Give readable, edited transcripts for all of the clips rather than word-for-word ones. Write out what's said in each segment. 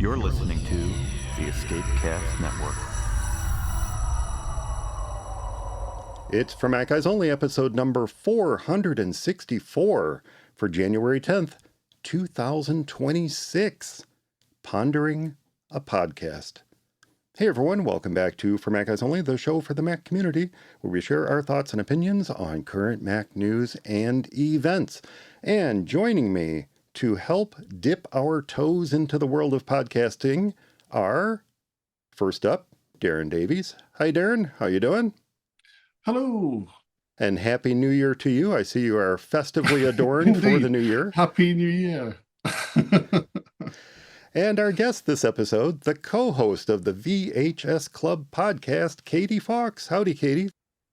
You're listening to the Escapecast Network. It's For Mac Guys Only, episode number 464 for January 10th, 2026. Pondering, a podcast. Hey everyone, welcome back to For Mac Guys Only, the show for the Mac community, where we share our thoughts and opinions on current Mac news and events. And joining me to help dip our toes into the world of podcasting are, first up, Darren Davies. Hi Darren, how you doing? Hello. And Happy New Year to you. I see you are festively adorned for the new year. Happy New Year. And our guest this episode, the co-host of the VHS Club podcast, Katie Fawkes. Howdy, Katie.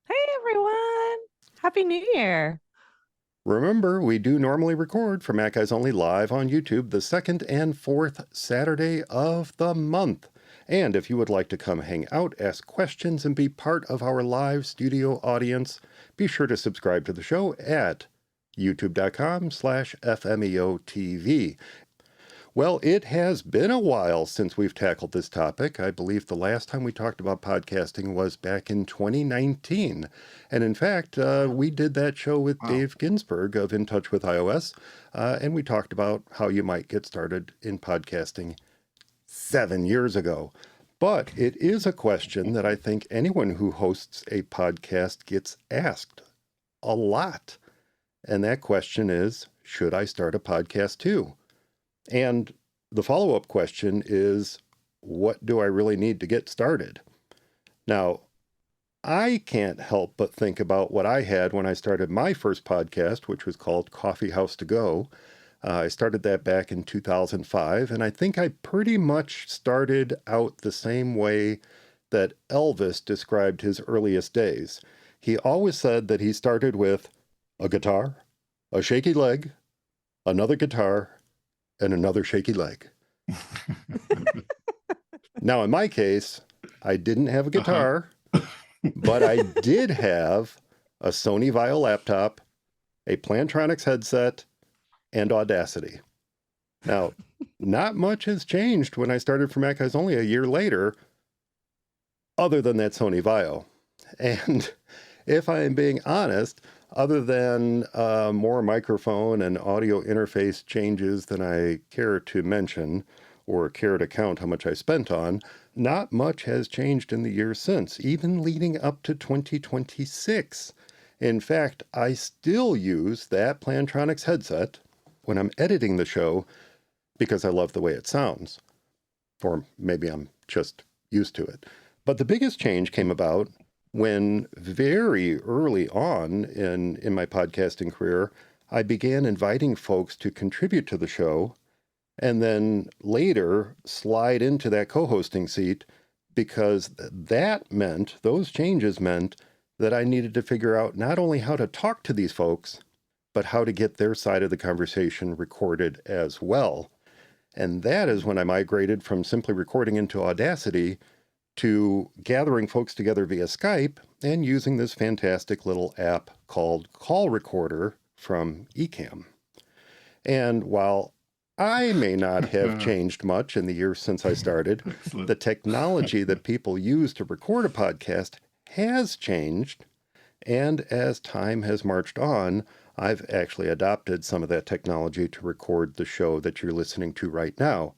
Hey, everyone. Happy New Year. Remember, we do normally record For Mac Guys Only live on YouTube the second and fourth Saturday of the month. And if you would like to come hang out, ask questions, and be part of our live studio audience, be sure to subscribe to the show at youtube.com/FMEOTV. Well, it has been a while since we've tackled this topic. I believe the last time we talked about podcasting was back in 2019. And in fact, we did that show with Dave Ginsburg of In Touch with iOS, and we talked about how you might get started in podcasting 7 years ago. But it is a question that I think anyone who hosts a podcast gets asked a lot. And that question is, should I start a podcast too? And the follow-up question is, what do I really need to get started? Now, I can't help but think about what I had when I started my first podcast, which was called Coffee House to Go. I started that back in 2005, and I think I pretty much started out the same way that Elvis described his earliest days. He always said that he started with a guitar, a shaky leg, another guitar, and another shaky leg. Now, in my case, I didn't have a guitar, but I did have a Sony Vaio laptop, a Plantronics headset, and Audacity. Now, not much has changed when I started For Mac Guys Only a year later, other than that Sony Vaio. And if I am being honest, other than more microphone and audio interface changes than I care to mention or care to count how much I spent on, not much has changed in the years since, even leading up to 2026. In fact, I still use that Plantronics headset when I'm editing the show because I love the way it sounds. Or maybe I'm just used to it. But the biggest change came about when very early on in my podcasting career, I began inviting folks to contribute to the show and then later slide into that co-hosting seat, because those changes meant that I needed to figure out not only how to talk to these folks, but how to get their side of the conversation recorded as well. And that is when I migrated from simply recording into Audacity to gathering folks together via Skype and using this fantastic little app called Call Recorder from Ecamm. And while I may not have changed much in the years since I started, the technology that people use to record a podcast has changed. And as time has marched on, I've actually adopted some of that technology to record the show that you're listening to right now,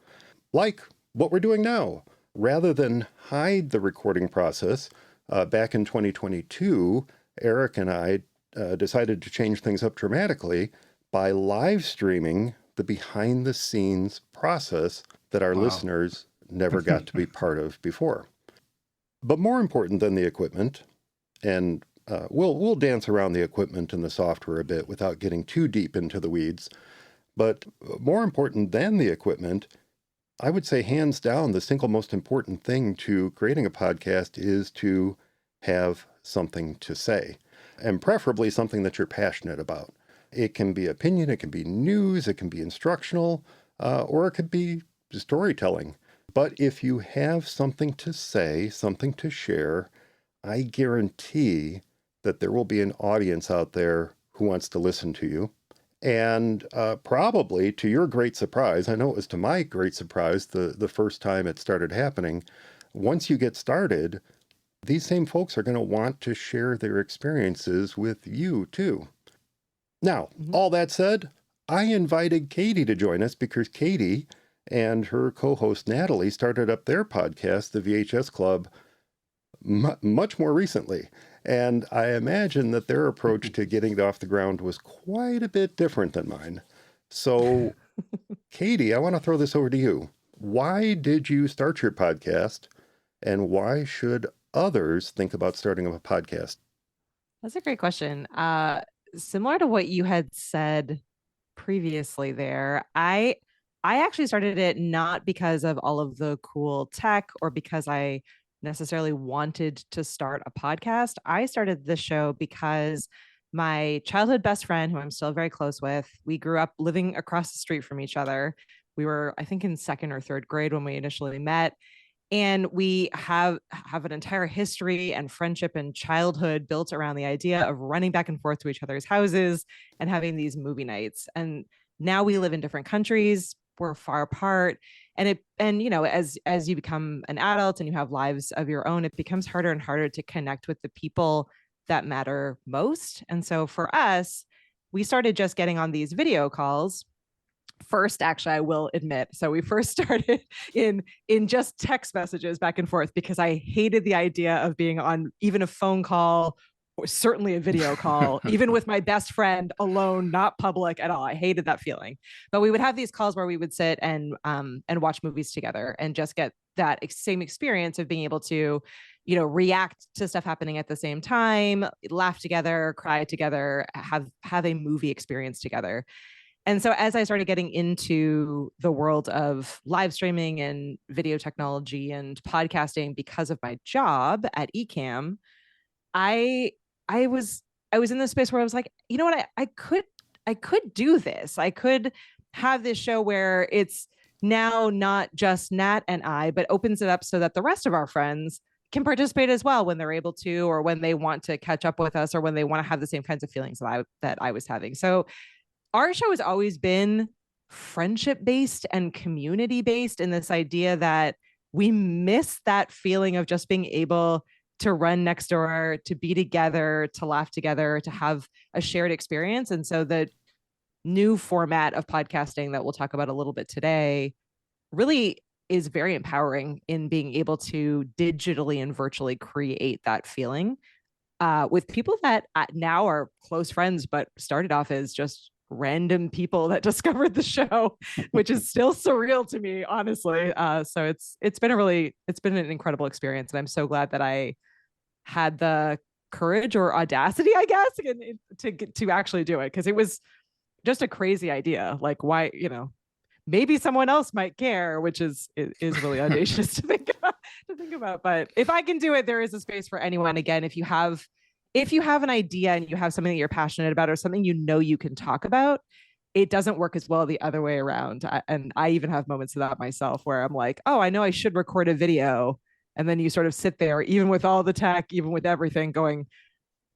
like what we're doing now. Rather than hide the recording process, back in 2022, Eric and I decided to change things up dramatically by live streaming the behind-the-scenes process that our listeners never got to be part of before. But more important than the equipment, and we'll dance around the equipment and the software a bit without getting too deep into the weeds, but more important than the equipment, I would say hands down, the single most important thing to creating a podcast is to have something to say, and preferably something that you're passionate about. It can be opinion, it can be news, it can be instructional, or it could be storytelling. But if you have something to say, something to share, I guarantee that there will be an audience out there who wants to listen to you. And probably to your great surprise, I know it was to my great surprise the first time it started happening, once you get started, these same folks are going to want to share their experiences with you too. Now, all that said, I invited Katie to join us because Katie and her co-host Natalie started up their podcast, the VHS Club, much more recently. And I imagine that their approach to getting it off the ground was quite a bit different than mine. So, Katie, I want to throw this over to you. Why did you start your podcast, and why should others think about starting up a podcast? That's a great question. Similar to what you had said previously there, I actually started it not because of all of the cool tech or because I necessarily wanted to start a podcast. I started the show because my childhood best friend, who I'm still very close with, we grew up living across the street from each other. We were, I think, in second or third grade when we initially met. And we have an entire history and friendship and childhood built around the idea of running back and forth to each other's houses and having these movie nights. And now we live in different countries. We're far apart. And you know, as you become an adult and you have lives of your own, it becomes harder and harder to connect with the people that matter most. And so for us, we started just getting on these video calls first. Actually, I will admit, so we first started in just text messages back and forth because I hated the idea of being on even a phone call or certainly a video call, even with my best friend alone, not public at all. I hated that feeling. But we would have these calls where we would sit and watch movies together and just get that same experience of being able to, you know, react to stuff happening at the same time, laugh together, cry together, have a movie experience together. And so as I started getting into the world of live streaming and video technology and podcasting because of my job at Ecamm, I was in this space where I was like, you know what, I could do this. I could have this show where it's now not just Nat and I, but opens it up so that the rest of our friends can participate as well when they're able to, or when they want to catch up with us, or when they want to have the same kinds of feelings that I was having. So our show has always been friendship based and community based, in this idea that we miss that feeling of just being able to run next door, to be together, to laugh together, to have a shared experience. And so the new format of podcasting that we'll talk about a little bit today really is very empowering in being able to digitally and virtually create that feeling with people that now are close friends, but started off as just random people that discovered the show, which is still surreal to me, honestly. So it's been an incredible experience, and I'm so glad that I had the courage or audacity, I guess, to actually do it, because it was just a crazy idea. Like, why, you know, maybe someone else might care, which is really audacious to think about. But if I can do it, there is a space for anyone. Again, if you have an idea and you have something that you're passionate about, or something you know you can talk about, it doesn't work as well the other way around. And I even have moments of that myself where I'm like, oh, I know I should record a video. And then you sort of sit there, even with all the tech, even with everything, going,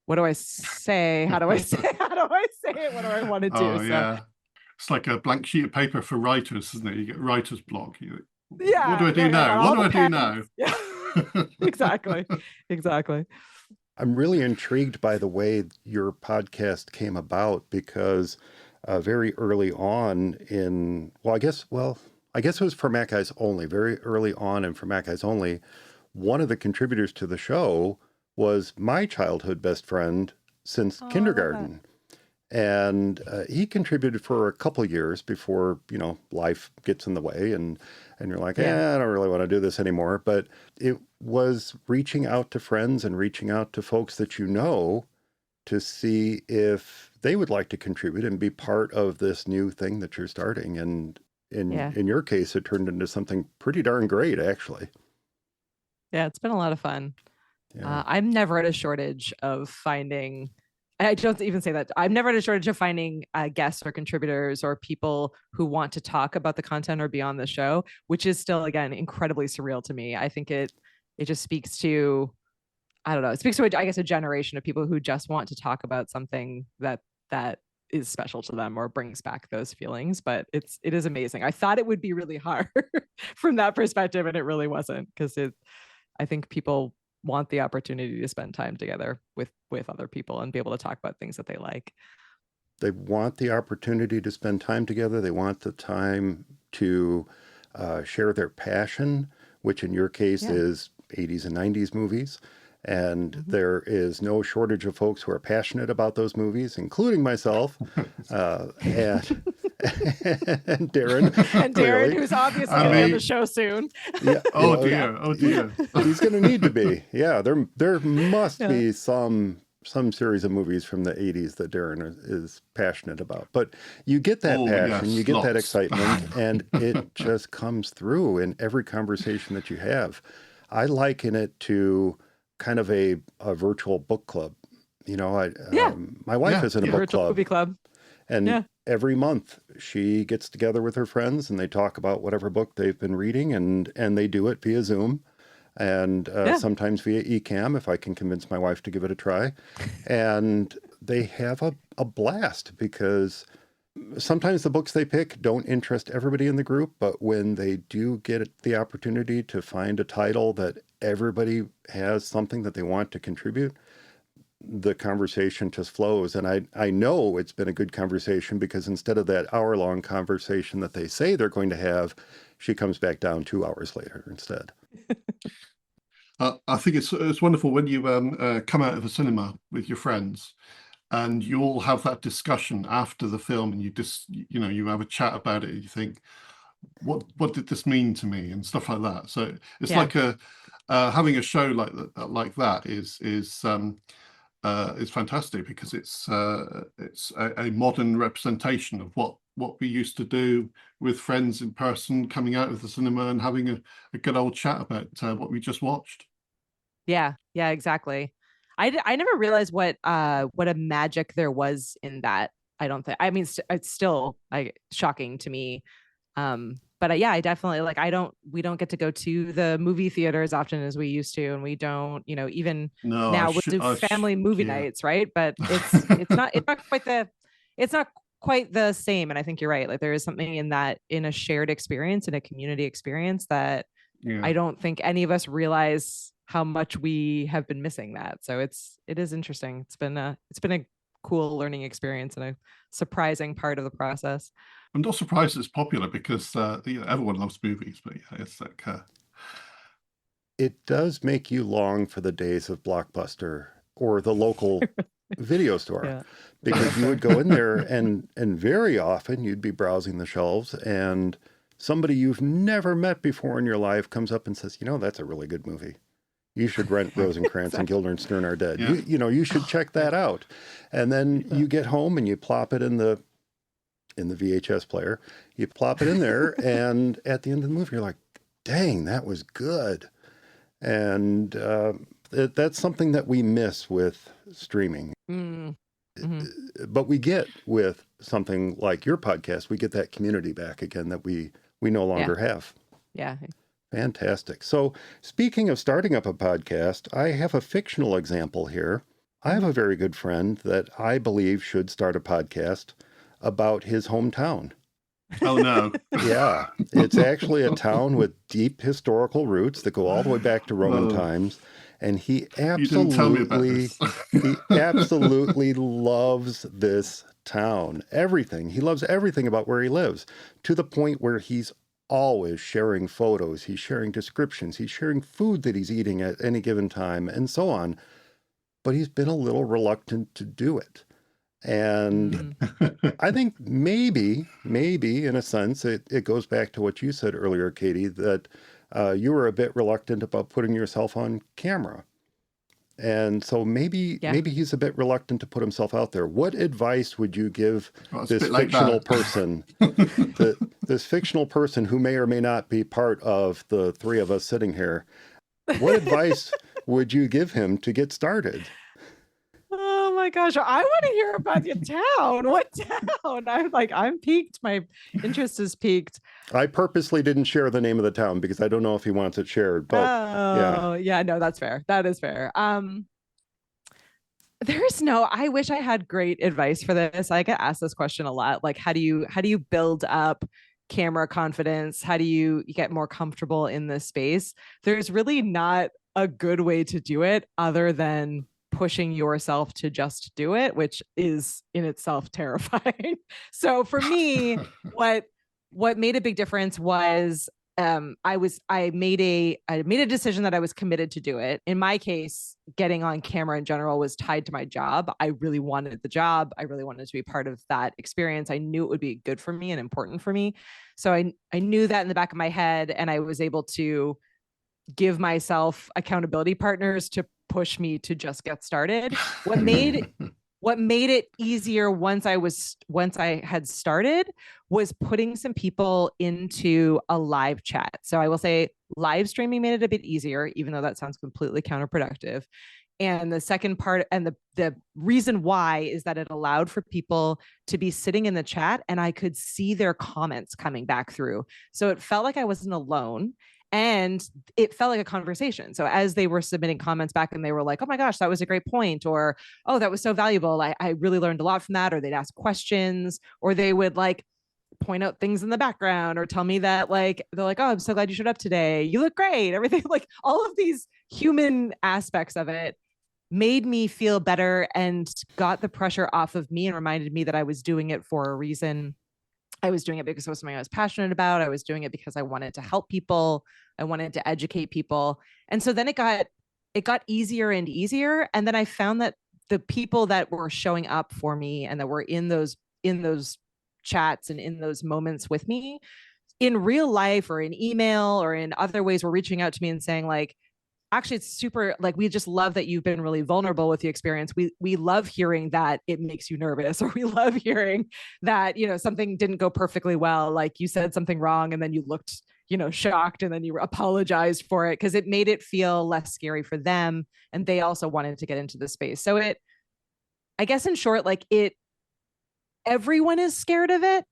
what do I say? How do I say it? What do I want to do? Oh, yeah. It's like a blank sheet of paper for writers, isn't it? You get writer's block. Yeah. What do I do now? What do I do now? Yeah. Exactly. I'm really intrigued by the way your podcast came about, because very early on I guess it was for Mac Guys Only. Very early on, and for Mac Guys Only, one of the contributors to the show was my childhood best friend since kindergarten. And he contributed for a couple of years before, you know, life gets in the way and you're like, I don't really want to do this anymore. But it was reaching out to friends and reaching out to folks that you know to see if they would like to contribute and be part of this new thing that you're starting. And in your case, it turned into something pretty darn great, actually. Yeah, it's been a lot of fun. Yeah. I'm never at a shortage of finding. I don't even say that. I'm never at a shortage of finding guests or contributors or people who want to talk about the content or be on the show, which is still, again, incredibly surreal to me. I think it just speaks to, I don't know, it speaks to, I guess, a generation of people who just want to talk about something that is special to them or brings back those feelings. But it is amazing. I thought it would be really hard from that perspective, and it really wasn't, because I think people want the opportunity to spend time together with other people and be able to talk about things that they like. They want the opportunity to spend time together. They want the time to share their passion, which in your case is 80s and 90s movies. And there is no shortage of folks who are passionate about those movies, including myself, and Darren. And Darren, clearly. who's obviously going to be on the show soon. Yeah, Oh dear. He's going to need to be. Yeah, there must be some series of movies from the 80s that Darren is passionate about. But you get that passion, you get that excitement, and it just comes through in every conversation that you have. I liken it to kind of a virtual book club. You know, my wife is in a book virtual club. Movie club. And every month she gets together with her friends and they talk about whatever book they've been reading, and they do it via Zoom and sometimes via eCam if I can convince my wife to give it a try. And they have a blast, because sometimes the books they pick don't interest everybody in the group, but when they do get the opportunity to find a title that everybody has something that they want to contribute, the conversation just flows. And I know it's been a good conversation, because instead of that hour-long conversation that they say they're going to have, she comes back down 2 hours later instead. I think it's wonderful when you come out of the cinema with your friends and you all have that discussion after the film, and you have a chat about it, and you think, what did this mean to me, and stuff like that. So it's like having a show like that is fantastic, because it's a modern representation of what we used to do with friends in person, coming out of the cinema and having a good old chat about what we just watched. Yeah, exactly. I never realized what a magic there was in that. I don't think. I mean, it's still shocking to me. But I definitely we don't get to go to the movie theater as often as we used to, and we don't, even now we'll do family movie nights, right? But it's not quite the same. And I think you're right. Like, there is something in a shared experience, in a community experience, that I don't think any of us realize how much we have been missing that. So it is interesting. It's been a cool learning experience and a surprising part of the process. I'm not surprised it's popular, because everyone loves movies, but it's like it does make you long for the days of Blockbuster or the local video store, because you would go in there and very often you'd be browsing the shelves, and somebody you've never met before in your life comes up and says, that's a really good movie. You should rent Rosencrantz and Guildenstern Are Dead. Yeah. You should check that out. And then you get home and you plop it in the VHS player. You plop it in there, and at the end of the movie, you're like, dang, that was good. And that's something that we miss with streaming. Mm-hmm. But we get with something like your podcast, we get that community back again that we no longer have. Yeah. Fantastic. So speaking of starting up a podcast, I have a fictional example here. I have a very good friend that I believe should start a podcast about his hometown. Oh, no. Yeah. It's actually a town with deep historical roots that go all the way back to Roman times. And he absolutely loves this town. Everything. He loves everything about where he lives, to the point where he's always sharing photos, he's sharing descriptions, he's sharing food that he's eating at any given time, and so on. But he's been a little reluctant to do it. And I think maybe in a sense, it goes back to what you said earlier, Katie, that you were a bit reluctant about putting yourself on camera. And so maybe he's a bit reluctant to put himself out there. What advice would you give this fictional person, this fictional person who may or may not be part of the three of us sitting here? What advice would you give him to get started? Oh my gosh, I want to hear about your town. What town? I'm piqued. My interest is piqued. I purposely didn't share the name of the town because I don't know if he wants it shared. But no, that's fair. That is fair. There's no, I wish I had great advice for this. I get asked this question a lot. Like, how do you build up camera confidence? How do you get more comfortable in this space? There's really not a good way to do it other than pushing yourself to just do it, which is in itself terrifying. So for me, what made a big difference was I made a decision that I was committed to do it. In my case, getting on camera in general was tied to my job. I really wanted the job. I really wanted to be part of that experience. I knew it would be good for me and important for me. So I knew that in the back of my head, and I was able to give myself accountability partners to push me to just get started. What made it easier once I had started was putting some people into a live chat. So I will say live streaming made it a bit easier, even though that sounds completely counterproductive. And the second part, and the reason why, is that it allowed for people to be sitting in the chat and I could see their comments coming back through. So it felt like I wasn't alone. And it felt like a conversation. So as they were submitting comments back and they were like, oh my gosh, that was a great point, or, oh, that was so valuable, I really learned a lot from that, or they'd ask questions, or they would like point out things in the background, or tell me that like, they're like, oh, I'm so glad you showed up today. You look great. Everything, like all of these human aspects of it made me feel better and got the pressure off of me and reminded me that I was doing it for a reason. I was doing it because it was something I was passionate about. I was doing it because I wanted to help people. I wanted to educate people. And so then it got easier and easier. And then I found that the people that were showing up for me and that were in those chats and in those moments with me in real life or in email or in other ways were reaching out to me and saying like, actually it's super, like, we just love that you've been really vulnerable with the experience. We love hearing that it makes you nervous, or we love hearing that, something didn't go perfectly well, like you said something wrong and then you looked, shocked, and then you apologized for it, because it made it feel less scary for them, and they also wanted to get into the space. So I guess in short, like, everyone is scared of it,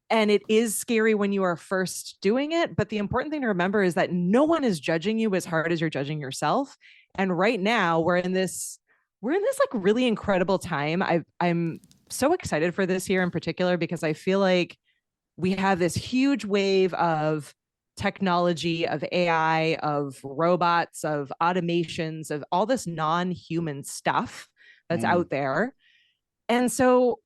and it is scary when you are first doing it. But the important thing to remember is that no one is judging you as hard as you're judging yourself. And right now we're in this like really incredible time. I'm so excited for this year in particular, because I feel like we have this huge wave of technology, of AI, of robots, of automations, of all this non-human stuff that's out there. And so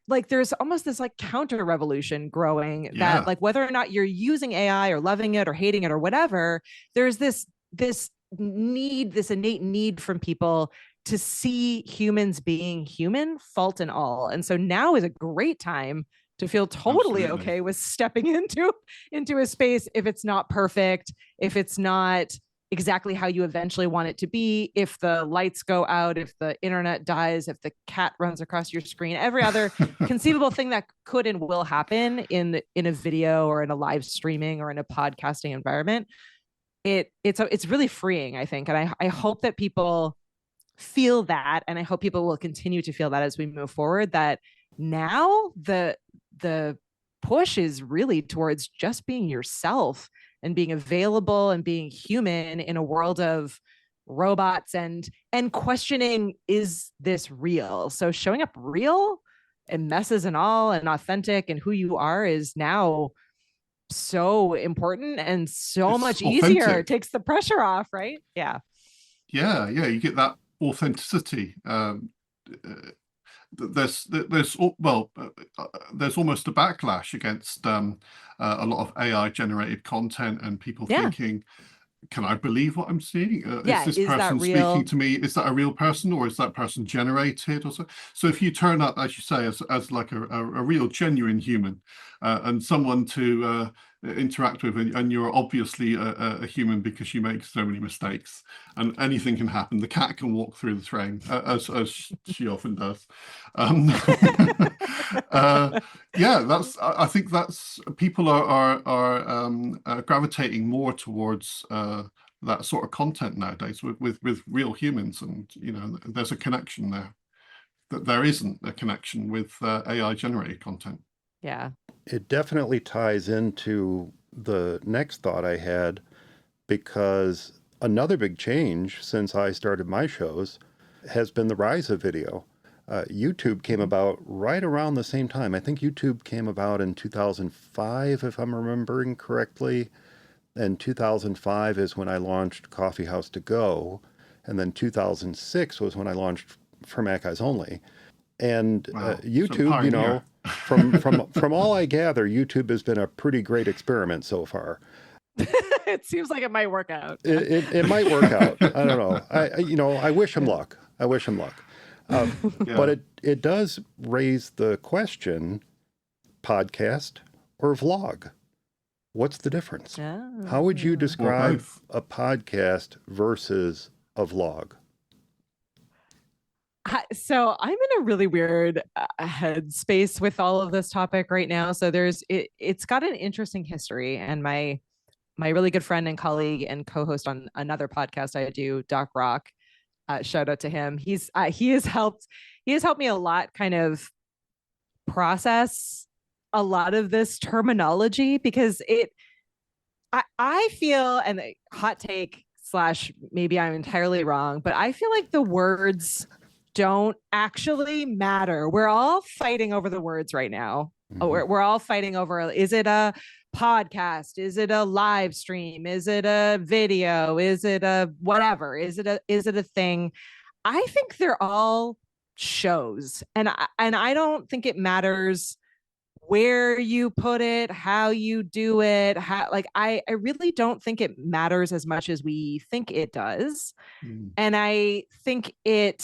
like there's almost this like counter revolution growing that like whether or not you're using AI or loving it or hating it or whatever, there's this innate need from people to see humans being human, fault and all. And so now is a great time to feel totally okay with stepping into a space if it's not perfect, if it's not exactly how you eventually want it to be, if the lights go out, if the internet dies, if the cat runs across your screen, every other conceivable thing that could and will happen in a video or in a live streaming or in a podcasting environment. It's really freeing, I think. And I hope that people feel that, and I hope people will continue to feel that as we move forward, that now the push is really towards just being yourself and being available and being human in a world of robots, and questioning, is this real? So showing up real and messes and all and authentic and who you are is now so important and so much easier. It takes the pressure off, right? Yeah. You get that authenticity. There's almost a backlash against a lot of AI generated content and people thinking, can I believe what I'm seeing? Is this person speaking to me? Is that a real person, or is that person generated? Or so if you turn up, as you say, as like a real genuine human and someone to interact with, and you're obviously a human because you make so many mistakes, and anything can happen. The cat can walk through the frame, as she often does. I think that's people are gravitating more towards that sort of content nowadays with real humans, and there's a connection there that there isn't a connection with AI generated content. Yeah. It definitely ties into the next thought I had, because another big change since I started my shows has been the rise of video. YouTube came about right around the same time. I think YouTube came about in 2005, if I'm remembering correctly. And 2005 is when I launched Coffee House to Go. And then 2006 was when I launched For Mac Eyes Only. And Wow. YouTube, you know, from all I gather, YouTube has been a pretty great experiment so far. It seems like it might work out. It might work out. I don't know. I wish him luck. I wish him luck. But it does raise the question, podcast or vlog? What's the difference? Oh. How would you describe both. a podcast versus a vlog? So I'm in a really weird headspace with all of this topic right now. So it's got an interesting history, and my really good friend and colleague and co-host on another podcast I do, Doc Rock, shout out to him. He has helped me a lot kind of process a lot of this terminology, because I feel, and hot take / maybe I'm entirely wrong, but I feel like the words don't actually matter. We're all fighting over the words right now. Mm-hmm. We're all fighting over, is it a podcast? Is it a live stream? Is it a video? Is it a whatever? Is it a thing? I think they're all shows. And I don't think it matters where you put it, how you do it, I really don't think it matters as much as we think it does. And I think the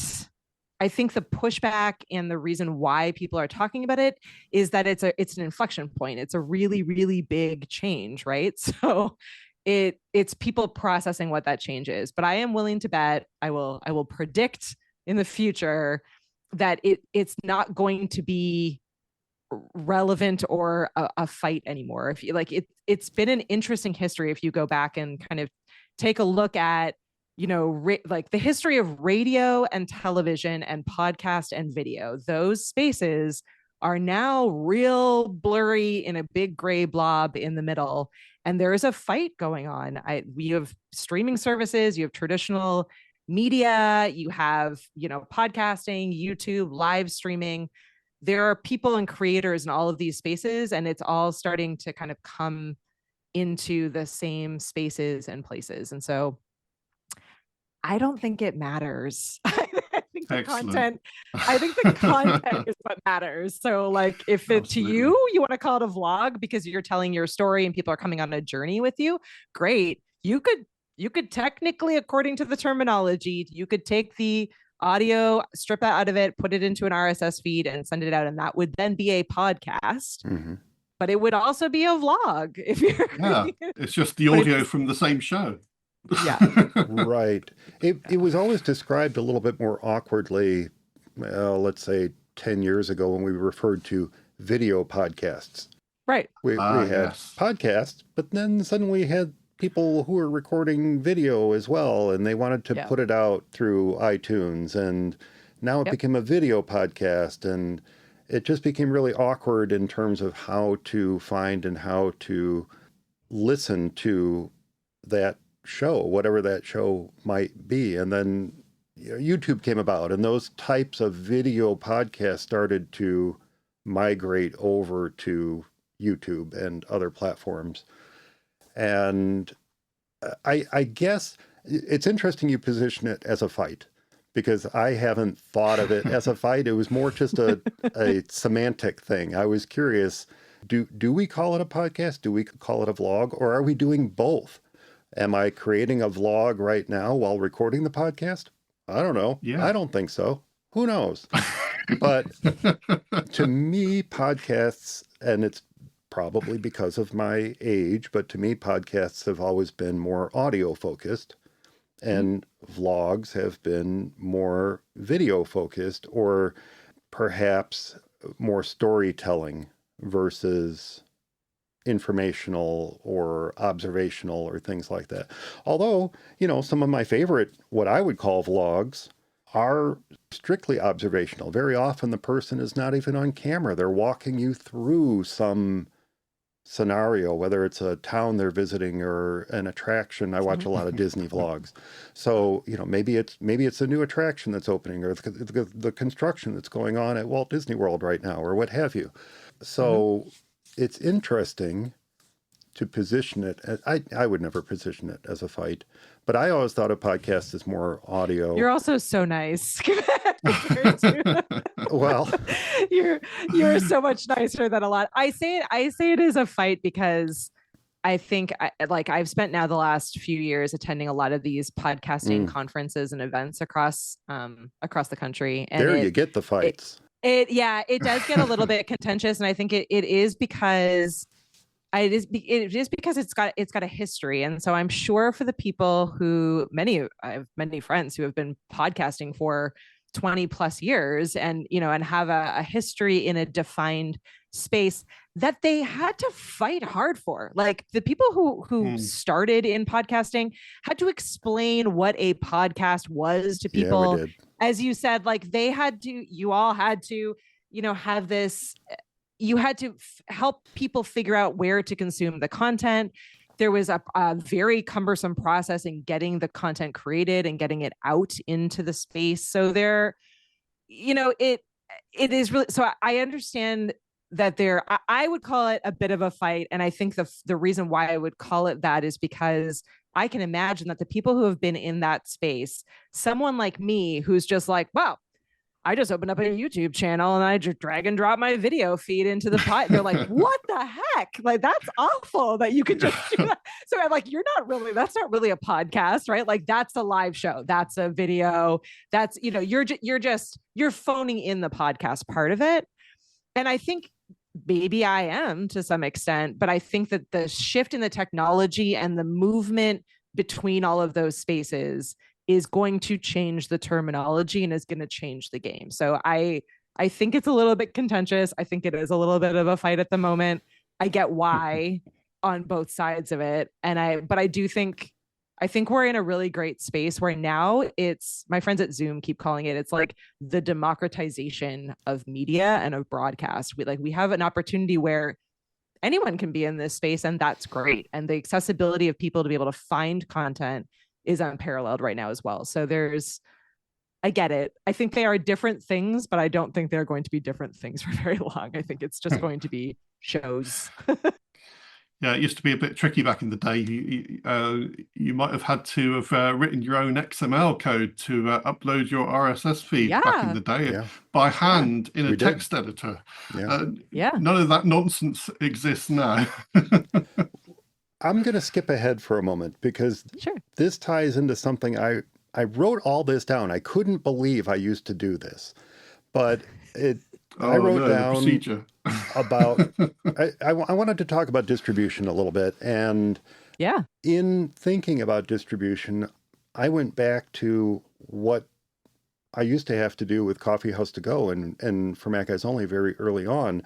pushback and the reason why people are talking about it is that it's an inflection point. It's a really, really big change, right? So it's people processing what that change is. But I am willing to bet, I will predict in the future that it's not going to be relevant or a fight anymore. If you it's been an interesting history. If you go back and kind of take a look at, the history of radio and television and podcast and video, those spaces are now real blurry in a big gray blob in the middle. And there is a fight going on. You have streaming services, you have traditional media, you have, podcasting, YouTube, live streaming. There are people and creators in all of these spaces, and it's all starting to kind of come into the same spaces and places. And so I don't think it matters. I think the content is what matters. So if it's you want to call it a vlog because you're telling your story and people are coming on a journey with you, great. You could technically, according to the terminology, you could take the audio, strip that out of it, put it into an RSS feed and send it out. And that would then be a podcast. Mm-hmm. But it would also be a vlog if you're it's just the audio from the same show. Yeah. Right. It was always described a little bit more awkwardly, let's say 10 years ago, when we referred to video podcasts. Right. We had podcasts, but then suddenly we had people who were recording video as well, and they wanted to put it out through iTunes, and now it became a video podcast, and it just became really awkward in terms of how to find and how to listen to that show, whatever that show might be. And then YouTube came about, and those types of video podcasts started to migrate over to YouTube and other platforms. And I guess it's interesting you position it as a fight, because I haven't thought of it as a fight. It was more just a semantic thing. I was curious, do we call it a podcast? Do we call it a vlog? Or are we doing both? Am I creating a vlog right now while recording the podcast? I don't know. Yeah. I don't think so. Who knows? But to me, podcasts, and it's probably because of my age, but to me, podcasts have always been more audio focused, and vlogs have been more video focused, or perhaps more storytelling versus informational or observational or things like that. Although, some of my favorite, what I would call vlogs, are strictly observational. Very often the person is not even on camera. They're walking you through some scenario, whether it's a town they're visiting or an attraction. I watch a lot of Disney vlogs. So, maybe it's a new attraction that's opening, or the construction that's going on at Walt Disney World right now, or what have you. So it's interesting to position it. I would never position it as a fight, but I always thought a podcast is more audio. You're also so nice. compared to- Well, you're so much nicer than a lot. I say it is a fight because I think I've spent now the last few years attending a lot of these podcasting conferences and events across the country. And there you get the fights. It does get a little bit contentious, and I think it is because it's got a history. And so I'm sure for the people I have many friends who have been podcasting for 20 plus years and have a history in a defined space that they had to fight hard for. Like the people who started in podcasting had to explain what a podcast was to people. Yeah, we did. As you said, like you all had to, have this, you had to help people figure out where to consume the content. There was a very cumbersome process in getting the content created and getting it out into the space. So it is really, so I understand that I would call it a bit of a fight. And I think the reason why I would call it that is because I can imagine that the people who have been in that space, someone like me, who's just like, wow, I just opened up a YouTube channel and I just drag and drop my video feed into the pod. They're like, what the heck? Like, that's awful that you could just do that. So I'm like, that's not really a podcast, right? Like that's a live show. That's a video. That's, you're phoning in the podcast part of it. And I think maybe I am to some extent, but I think that the shift in the technology and the movement between all of those spaces is going to change the terminology and is going to change the game. So I think it's a little bit contentious. I think it is a little bit of a fight at the moment. I get why on both sides of it. But I think we're in a really great space where now it's, my friends at Zoom keep calling it's like the democratization of media and of broadcast. We have an opportunity where anyone can be in this space, and that's great. And the accessibility of people to be able to find content is unparalleled right now as well. So I get it. I think they are different things, but I don't think they're going to be different things for very long. I think it's just going to be shows. Yeah, it used to be a bit tricky back in the day. You might have had to have written your own XML code to upload your RSS feed back in the day by hand in a text editor. None of that nonsense exists now. I'm going to skip ahead for a moment because this ties into something I wrote all this down. I couldn't believe I used to do this, but I wrote down about, I wanted to talk about distribution a little bit. And in thinking about distribution, I went back to what I used to have to do with Coffee House to Go and for Mac Guys Only very early on.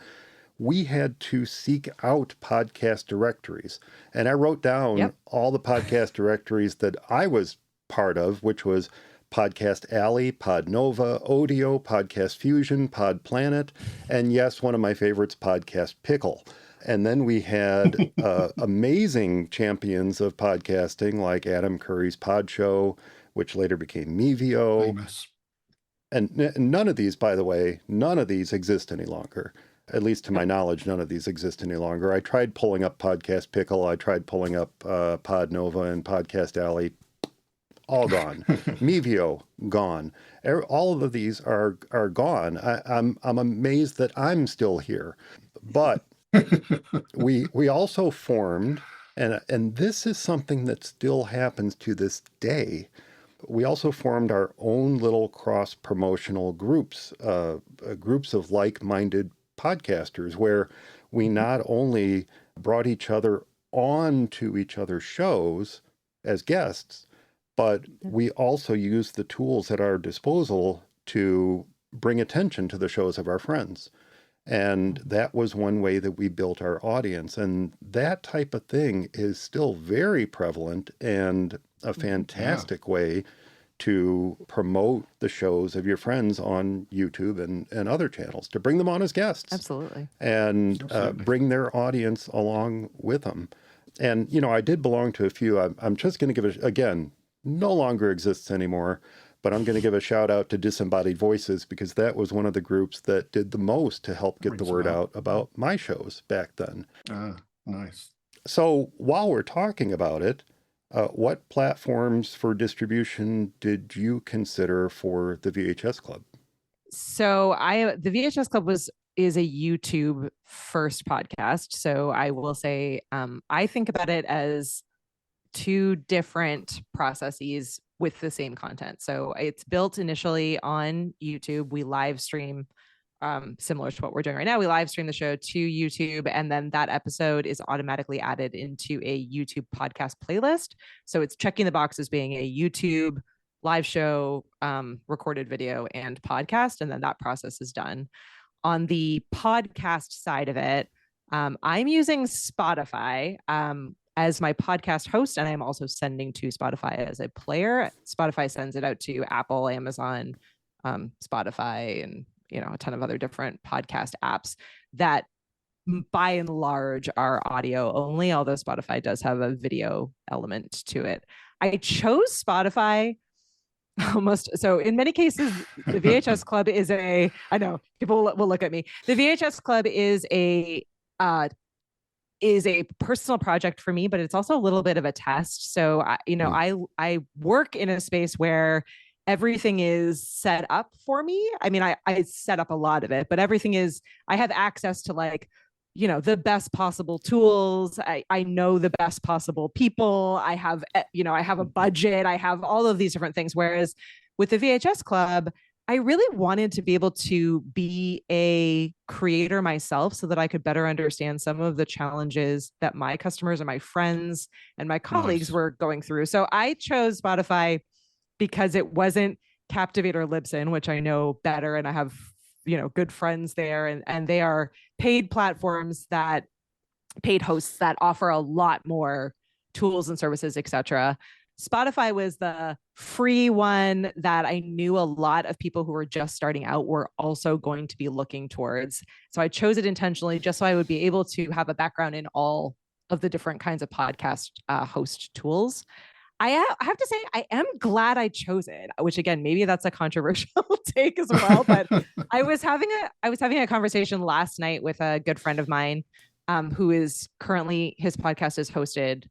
We had to seek out podcast directories. And I wrote down all the podcast directories that I was part of, which was Podcast Alley, Podnova, Odeo, Podcast Fusion, Pod Planet, and yes, one of my favorites, Podcast Pickle. And then we had amazing champions of podcasting like Adam Curry's Pod Show, which later became Mevio. Famous. And none of these, by the way, exist any longer. At least to my knowledge, none of these exist any longer. I tried pulling up Podcast Pickle. I tried pulling up Podnova and Podcast Alley. All gone. Mevio, gone. All of these are gone. I'm amazed that I'm still here. But we also formed, and this is something that still happens to this day. We also formed our own little cross-promotional groups of like-minded podcasters, where we not only brought each other on to each other's shows as guests, but we also used the tools at our disposal to bring attention to the shows of our friends. And that was one way that we built our audience. And that type of thing is still very prevalent and a fantastic way to promote the shows of your friends on YouTube and other channels, to bring them on as guests. Absolutely. And Absolutely. bring their audience along with them. And, you know, I did belong to a few. I'm just going to give it, again, no longer exists anymore, but I'm going to give a shout out to Disembodied Voices, because that was one of the groups that did the most to help get the Rings a word bell. out about my shows back then. Ah, nice. So while we're talking about it, what platforms for distribution did you consider for the VHS Club? So the VHS Club is a YouTube first podcast. So I will say I think about it as two different processes with the same content. So it's built initially on YouTube. We live stream similar to what we're doing right now. We live stream the show to YouTube, and then that episode is automatically added into a YouTube podcast playlist. So it's checking the box as being a YouTube live show, recorded video, and podcast, and then that process is done. On the podcast side of it, I'm using Spotify as my podcast host, and I'm also sending to Spotify as a player. Spotify sends it out to Apple, Amazon, Spotify, and a ton of other different podcast apps that by and large are audio only, although Spotify does have a video element to it. I chose Spotify almost. So in many cases, the VHS Club I know people will look at me. The VHS Club is a personal project for me, but it's also a little bit of a test. So I work in a space where everything is set up for me. I mean, I set up a lot of it, but everything is, I have access to the best possible tools. I know the best possible people. I have a budget. I have all of these different things. Whereas with the VHS Club, I really wanted to be able to be a creator myself so that I could better understand some of the challenges that my customers and my friends and my colleagues were going through. So I chose Spotify because it wasn't Captivate or Libsyn, which I know better, and I have good friends there, and they are paid platforms paid hosts that offer a lot more tools and services, etc. Spotify was the free one that I knew a lot of people who were just starting out were also going to be looking towards. So I chose it intentionally just so I would be able to have a background in all of the different kinds of podcast host tools. I have to say, I am glad I chose it, which again, maybe that's a controversial take as well. But I was having a conversation last night with a good friend of mine, who is currently, his podcast is hosted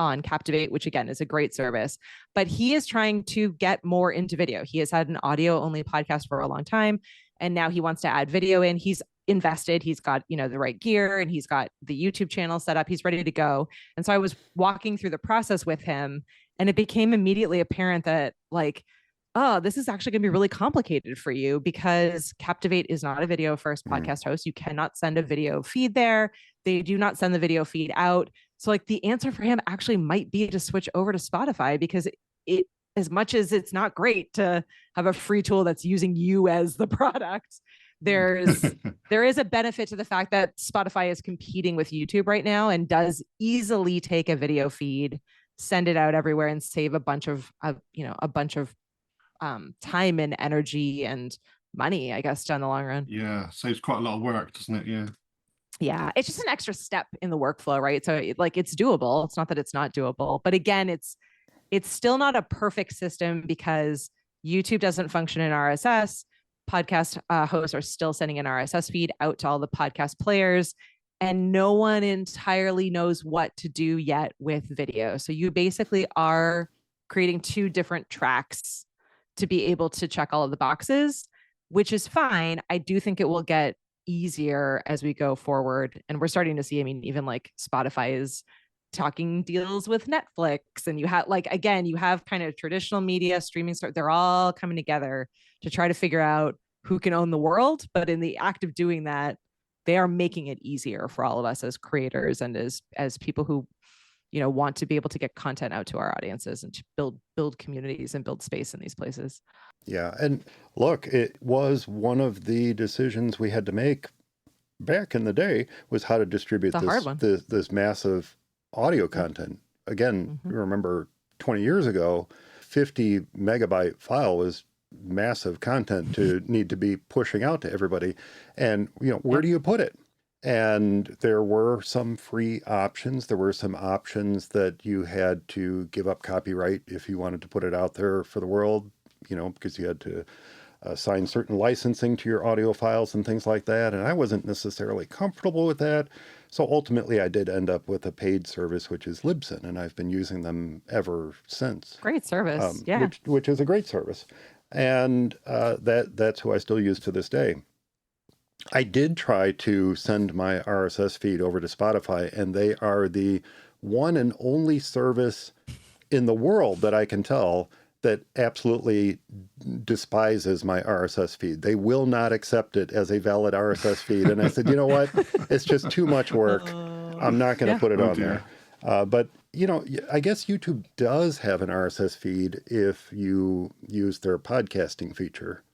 on Captivate, which again is a great service, but he is trying to get more into video. He has had an audio only podcast for a long time, and now he wants to add video in. He's invested, he's got the right gear, and he's got the YouTube channel set up, he's ready to go. And so I was walking through the process with him, and it became immediately apparent that this is actually going to be really complicated for you, because Captivate is not a video first podcast host. You cannot send a video feed there. They do not send the video feed out. So the answer for him actually might be to switch over to Spotify, because it, as much as it's not great to have a free tool that's using you as the product, there is a benefit to the fact that Spotify is competing with YouTube right now and does easily take a video feed, send it out everywhere, and save a bunch of time and energy and money, I guess, down the long run. Yeah, saves quite a lot of work, doesn't it? Yeah, it's just an extra step in the workflow, right? So it's doable. It's not that it's not doable, but again, it's still not a perfect system because YouTube doesn't function in RSS. Podcast hosts are still sending an RSS feed out to all the podcast players, and no one entirely knows what to do yet with video. So you basically are creating two different tracks to be able to check all of the boxes, which is fine. I do think it will get easier as we go forward. And we're starting to see, even Spotify is talking deals with Netflix, and you have you have kind of traditional media streaming, they're all coming together to try to figure out who can own the world. But in the act of doing that, they are making it easier for all of us as creators and as people who want to be able to get content out to our audiences and to build communities and build space in these places. Yeah, and look, it was one of the decisions we had to make back in the day, was how to distribute this massive audio content. Again, remember 20 years ago, 50 megabyte file was massive content to need to be pushing out to everybody. And, where do you put it? And there were some free options. There were some options that you had to give up copyright if you wanted to put it out there for the world, because you had to assign certain licensing to your audio files and things like that. And I wasn't necessarily comfortable with that. So ultimately, I did end up with a paid service, which is Libsyn, and I've been using them ever since. Great service. Which is a great service. And that's who I still use to this day. I did try to send my RSS feed over to Spotify, and they are the one and only service in the world that I can tell that absolutely despises my RSS feed. They will not accept it as a valid RSS feed. And I said, you know what? It's just too much work. I'm not going to put it on there. But, I guess YouTube does have an RSS feed if you use their podcasting feature.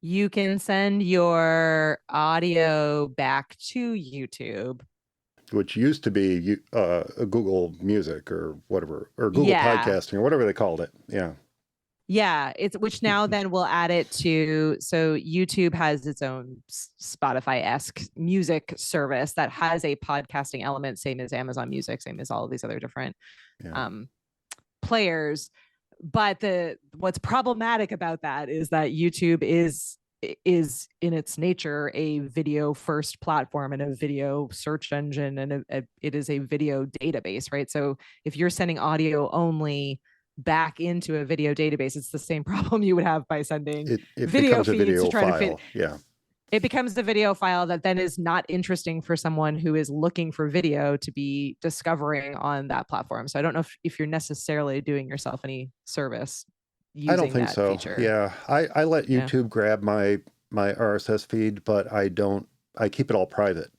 You can send your audio back to YouTube, which used to be Google Music or whatever, or Google Podcasting or whatever they called it. Yeah, which now then we'll add it to, so YouTube has its own Spotify-esque music service that has a podcasting element, same as Amazon Music, same as all of these other different players. But what's problematic about that is that YouTube is in its nature a video first platform and a video search engine, and it is a video database, right? So if you're sending audio only back into a video database, it's the same problem you would have by sending it video becomes a feeds video to try file. to fit. It becomes the video file that then is not interesting for someone who is looking for video to be discovering on that platform. So I don't know if you're necessarily doing yourself any service using I don't think that so. feature. Yeah, I let YouTube grab my RSS feed, but I keep it all private.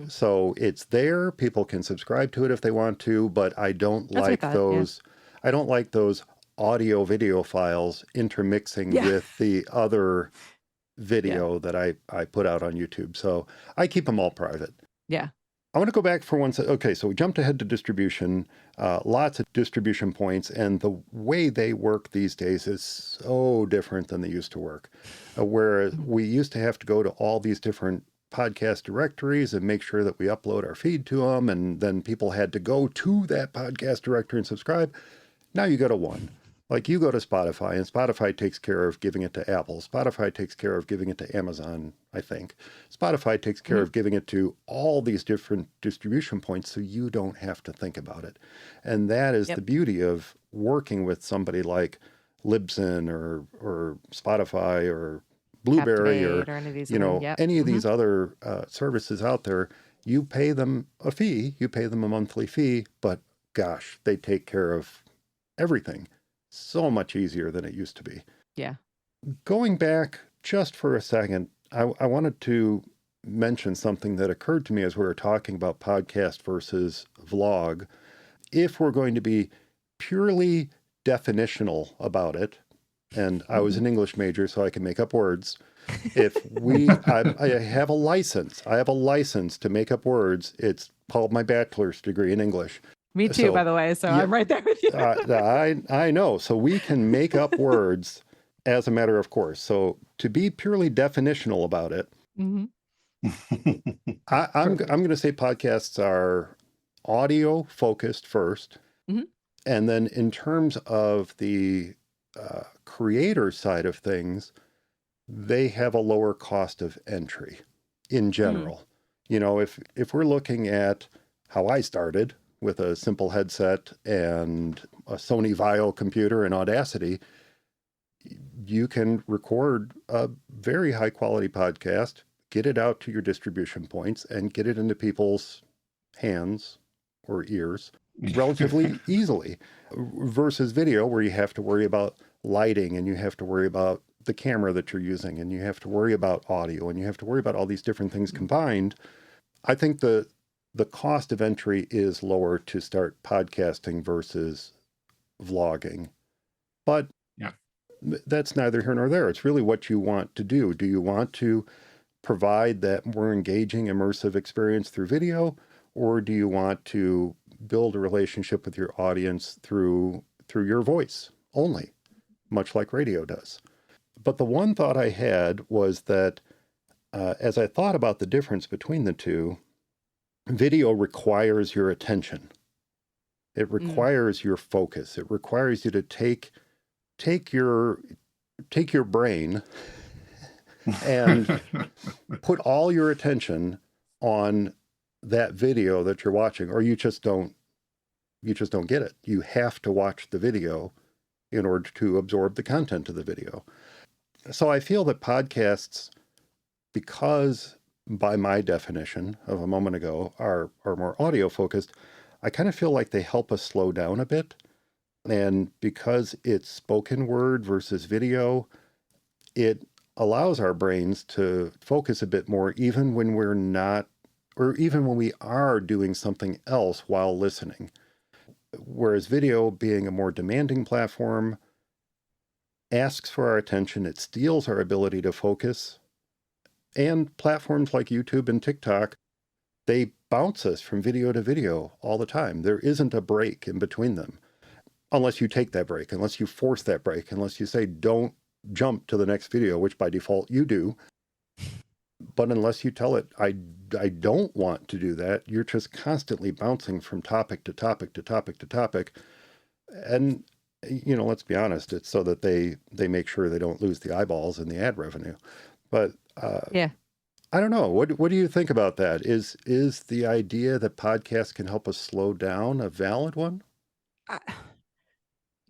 So it's there. People can subscribe to it if they want to, but I don't like those. I don't like those audio video files intermixing with the other video that I put out on YouTube. So I keep them all private. Yeah. I want to go back for one second. Okay, so we jumped ahead to distribution, lots of distribution points, and the way they work these days is so different than they used to work. Where we used to have to go to all these different podcast directories and make sure that we upload our feed to them, and then people had to go to that podcast directory and subscribe. Now you go to one. Like you go to Spotify, and Spotify takes care of giving it to Apple. Spotify takes care of giving it to Amazon, I think. Spotify takes care of giving it to all these different distribution points, so you don't have to think about it. And that is the beauty of working with somebody like Libsyn or Spotify or Blueberry or any of these any of these other services out there. You pay them a fee, you pay them a monthly fee, but gosh, they take care of everything so much easier than it used to be. Yeah. Going back just for a second, I wanted to mention something that occurred to me as we were talking about podcast versus vlog. If we're going to be purely definitional about it, and I was an English major, so I can make up words. If I have a license. I have a license to make up words. It's called my bachelor's degree in English. Me too, by the way. So I'm right there with you. I know. So we can make up words as a matter of course. So to be purely definitional about it, I'm going to say podcasts are audio focused first. And then in terms of the creator side of things, they have a lower cost of entry in general. If we're looking at how I started with a simple headset and a Sony Vaio computer and Audacity, you can record a very high quality podcast, get it out to your distribution points, and get it into people's hands or ears relatively easily, versus video where you have to worry about lighting and you have to worry about the camera that you're using and you have to worry about audio and you have to worry about all these different things combined. I think the cost of entry is lower to start podcasting versus vlogging. But that's neither here nor there. It's really what you want to do. Do you want to provide that more engaging, immersive experience through video, or do you want to build a relationship with your audience through your voice only, much like radio does. But the one thought I had was that as I thought about the difference between the two, video requires your attention. It requires your focus. It requires you to take your brain and put all your attention on that video that you're watching, or you just don't get it. You have to watch the video in order to absorb the content of the video. So I feel that podcasts, because by my definition of a moment ago, are more audio focused, I kind of feel like they help us slow down a bit. And because it's spoken word versus video, it allows our brains to focus a bit more, even when we're not, or even when we are doing something else while listening. Whereas video, being a more demanding platform, asks for our attention, it steals our ability to focus. And platforms like YouTube and TikTok, they bounce us from video to video all the time. There isn't a break in between them. Unless you take that break, unless you force that break, unless you say, don't jump to the next video, which by default you do. But unless you tell it, I don't want to do that, you're just constantly bouncing from topic to topic to topic to topic. And, let's be honest, it's so that they make sure they don't lose the eyeballs and the ad revenue. But yeah, I don't know. What do you think about that? Is the idea that podcasts can help us slow down a valid one?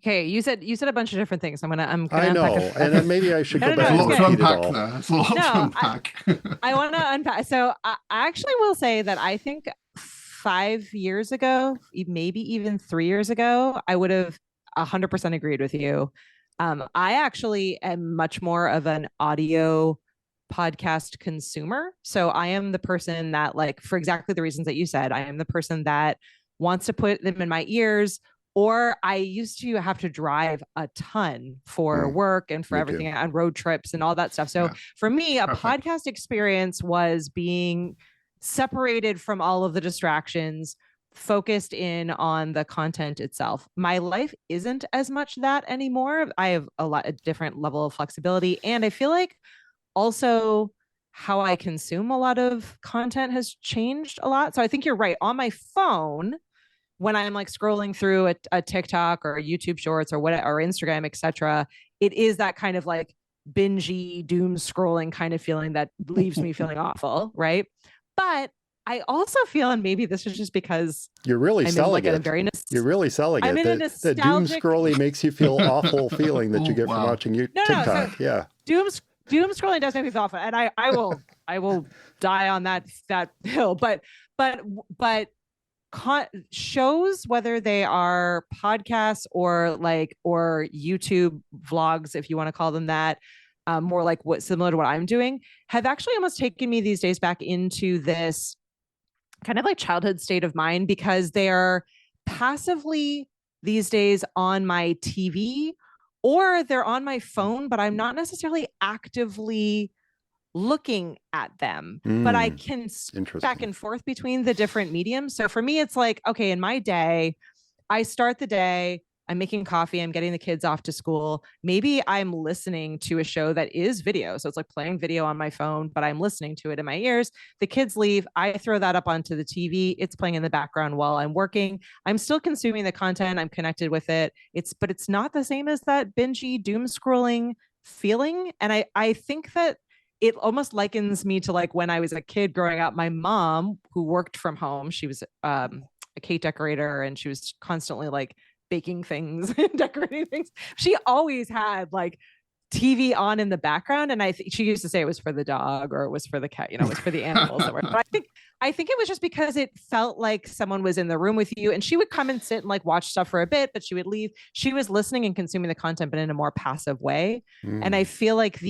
Okay, you said a bunch of different things. I'm gonna I know, and then maybe I should go back There's a and lot to repeat it unpack all. there. There's a lot to unpack. I want to unpack. So I actually will say that I think 5 years ago, maybe even 3 years ago, I would have 100% agreed with you. I actually am much more of an audio podcast consumer. So I am the person that, like, for exactly the reasons that you said, I am the person that wants to put them in my ears. Or I used to have to drive a ton for work and for everything on road trips and all that stuff. So for me, a podcast experience was being separated from all of the distractions, focused in on the content itself. My life isn't as much that anymore. I have a different level of flexibility. And I feel like also how I consume a lot of content has changed a lot. So I think you're right. On my phone, when I'm like scrolling through a TikTok or a YouTube Shorts or whatever, or Instagram, etc., it is that kind of like bingy doom scrolling kind of feeling that leaves me feeling awful, right? But I also feel, and maybe this is just because you're really selling it. You're really selling it. The doom scrolling makes you feel awful feeling that you get from watching your TikTok. Yeah. Doom scrolling does make me feel awful, and I will die on that hill. But shows, whether they are podcasts or YouTube vlogs, if you want to call them that, more like similar to what I'm doing, have actually almost taken me these days back into this kind of like childhood state of mind, because they are passively these days on my TV or they're on my phone, but I'm not necessarily actively looking at them, but I can back and forth between the different mediums. So for me, it's like, okay, in my day, I start the day, I'm making coffee, I'm getting the kids off to school. Maybe I'm listening to a show that is video. So it's like playing video on my phone, but I'm listening to it in my ears. The kids leave, I throw that up onto the TV. It's playing in the background while I'm working. I'm still consuming the content. I'm connected with it. But it's not the same as that bingy doom scrolling feeling. And I think that it almost likens me to like when I was a kid growing up. My mom, who worked from home, she was a cake decorator, and she was constantly like baking things and decorating things. She always had like TV on in the background, and she used to say it was for the dog or it was for the cat, it was for the animals. But I think it was just because it felt like someone was in the room with you, and she would come and sit and like watch stuff for a bit, but she would leave. She was listening and consuming the content, but in a more passive way. And I feel like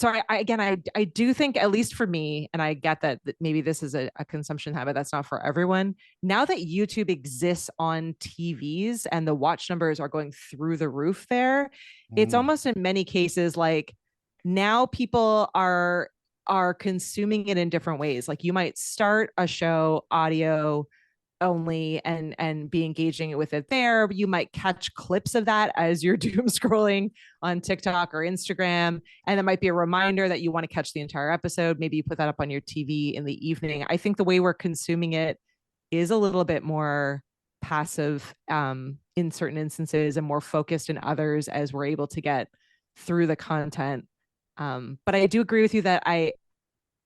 I do think, at least for me, and I get that maybe this is a consumption habit that's not for everyone. Now that YouTube exists on TVs and the watch numbers are going through the roof there, it's almost in many cases like now people are consuming it in different ways. Like you might start a show audio, only and be engaging with it there. You might catch clips of that as you're doom scrolling on TikTok or Instagram, and that might be a reminder that you want to catch the entire episode. Maybe you put that up on your TV in the evening. I think the way we're consuming it is a little bit more passive in certain instances and more focused in others as we're able to get through the content. But I do agree with you that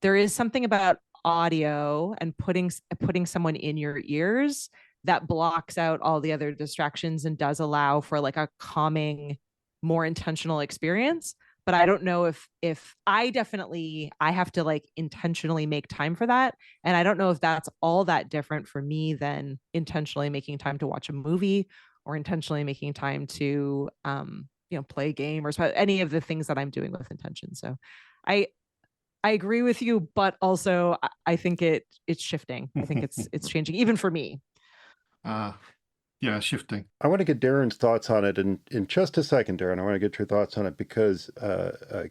there is something about audio and putting someone in your ears that blocks out all the other distractions and does allow for like a calming, more intentional experience. But I don't know if I have to like intentionally make time for that. And I don't know if that's all that different for me than intentionally making time to watch a movie or intentionally making time to play a game or any of the things that I'm doing with intention. So I agree with you, but also I think it's shifting. I think it's changing, even for me. Yeah, shifting. I want to get Darren's thoughts on it in just a second, Darren. I want to get your thoughts on it because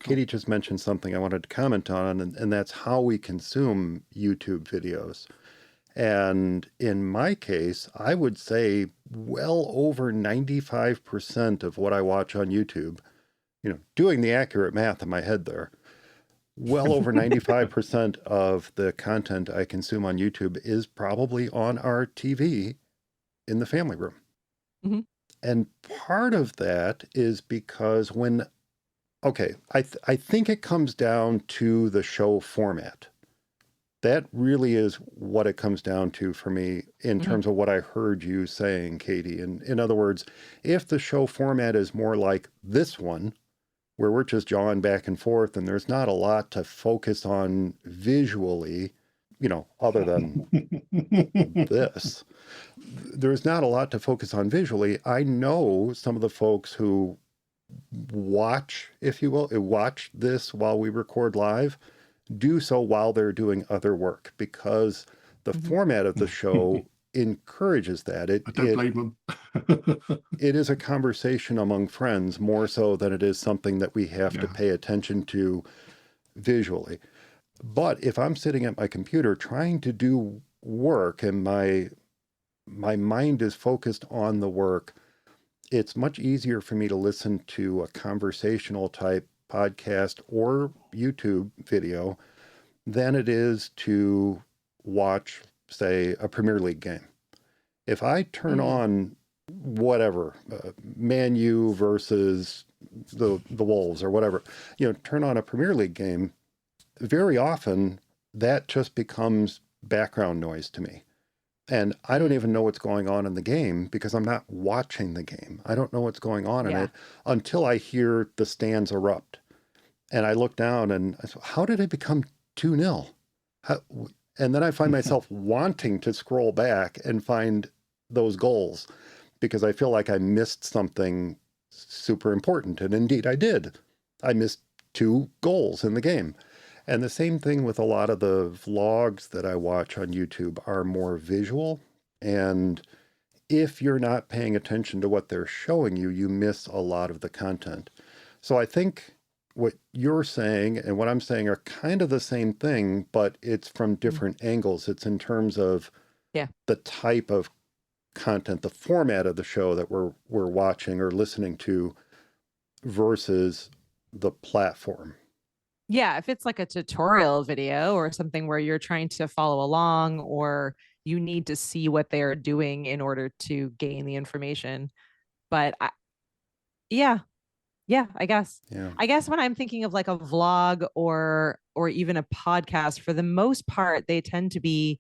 Katie just mentioned something I wanted to comment on, and that's how we consume YouTube videos. And in my case, I would say well over 95% of what I watch on YouTube, doing the accurate math in my head there, well over 95% of the content I consume on YouTube is probably on our TV in the family room. Mm-hmm. And part of that is because I think it comes down to the show format. That really is what it comes down to for me in terms of what I heard you saying, Katie. And in other words, if the show format is more like this one, where we're just jawing back and forth and there's not a lot to focus on visually, other than this, there's not a lot to focus on visually. I know some of the folks who watch, if you will, watch this while we record live, do so while they're doing other work because the format of the show encourages that. I don't blame them. It is a conversation among friends more so than it is something that we have to pay attention to visually. But if I'm sitting at my computer trying to do work and my mind is focused on the work, it's much easier for me to listen to a conversational type podcast or YouTube video than it is to watch, say, a Premier League game. If I turn on whatever, Man U versus the Wolves or whatever, turn on a Premier League game, very often that just becomes background noise to me. And I don't even know what's going on in the game because I'm not watching the game. I don't know what's going on in it until I hear the stands erupt. And I look down and I say, how did it become 2-0? And then I find myself wanting to scroll back and find those goals because I feel like I missed something super important. And indeed I did. I missed 2 goals in the game. And the same thing with a lot of the vlogs that I watch on YouTube are more visual. And if you're not paying attention to what they're showing you, you miss a lot of the content. So I think what you're saying and what I'm saying are kind of the same thing, but it's from different angles. It's in terms of the type of content, the format of the show that we're watching or listening to versus the platform. Yeah, if it's like a tutorial video or something where you're trying to follow along or you need to see what they're doing in order to gain the information. But I guess. Yeah. I guess when I'm thinking of like a vlog or even a podcast, for the most part, they tend to be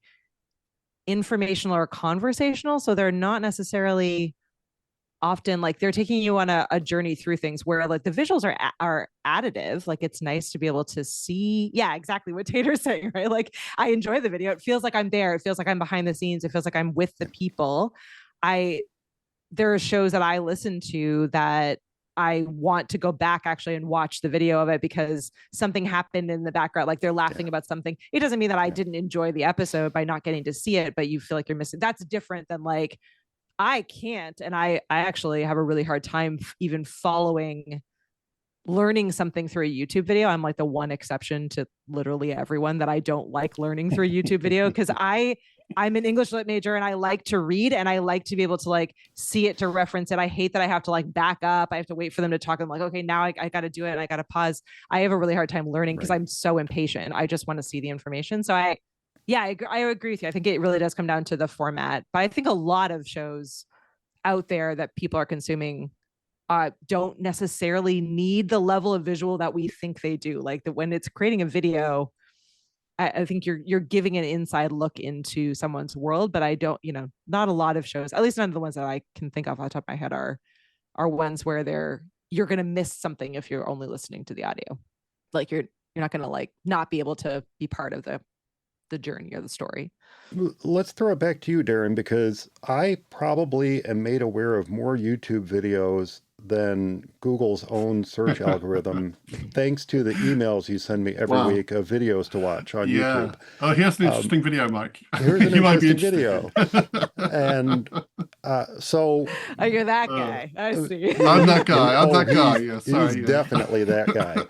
informational or conversational. So they're not necessarily often like they're taking you on a journey through things where like the visuals are additive. Like it's nice to be able to see. Yeah, exactly what Tater's saying, right? Like I enjoy the video. It feels like I'm there. It feels like I'm behind the scenes. It feels like I'm with the people. There are shows that I listen to that I want to go back actually and watch the video of it because something happened in the background. Like they're laughing about something. It doesn't mean that I didn't enjoy the episode by not getting to see it, but you feel like you're missing. That's different than like, I can't. And I actually have a really hard time even following learning something through a YouTube video. I'm like the one exception to literally everyone that I don't like learning through a YouTube video, because I'm an English lit major and I like to read and I like to be able to like see it to reference it. I hate that I have to like back up. I have to wait for them to talk. I'm like, okay, now I got to do it and I got to pause. I have a really hard time learning because I'm so impatient. I just want to see the information. So I agree with you. I think it really does come down to the format, but I think a lot of shows out there that people are consuming don't necessarily need the level of visual that we think they do. Like when it's creating a video, I think you're giving an inside look into someone's world, but I don't, not a lot of shows, at least none of the ones that I can think of off the top of my head are ones where you're going to miss something if you're only listening to the audio. Like you're not going to like not be able to be part of the journey or the story. Let's throw it back to you, Darren, because I probably am made aware of more YouTube videos than Google's own search algorithm, thanks to the emails you send me every week of videos to watch on YouTube. Oh, here's an interesting video, Mike. Here's an interesting video. And so... Oh, you're that guy. I see. I'm that guy. I'm that guy. Yeah, sorry. He's definitely that guy.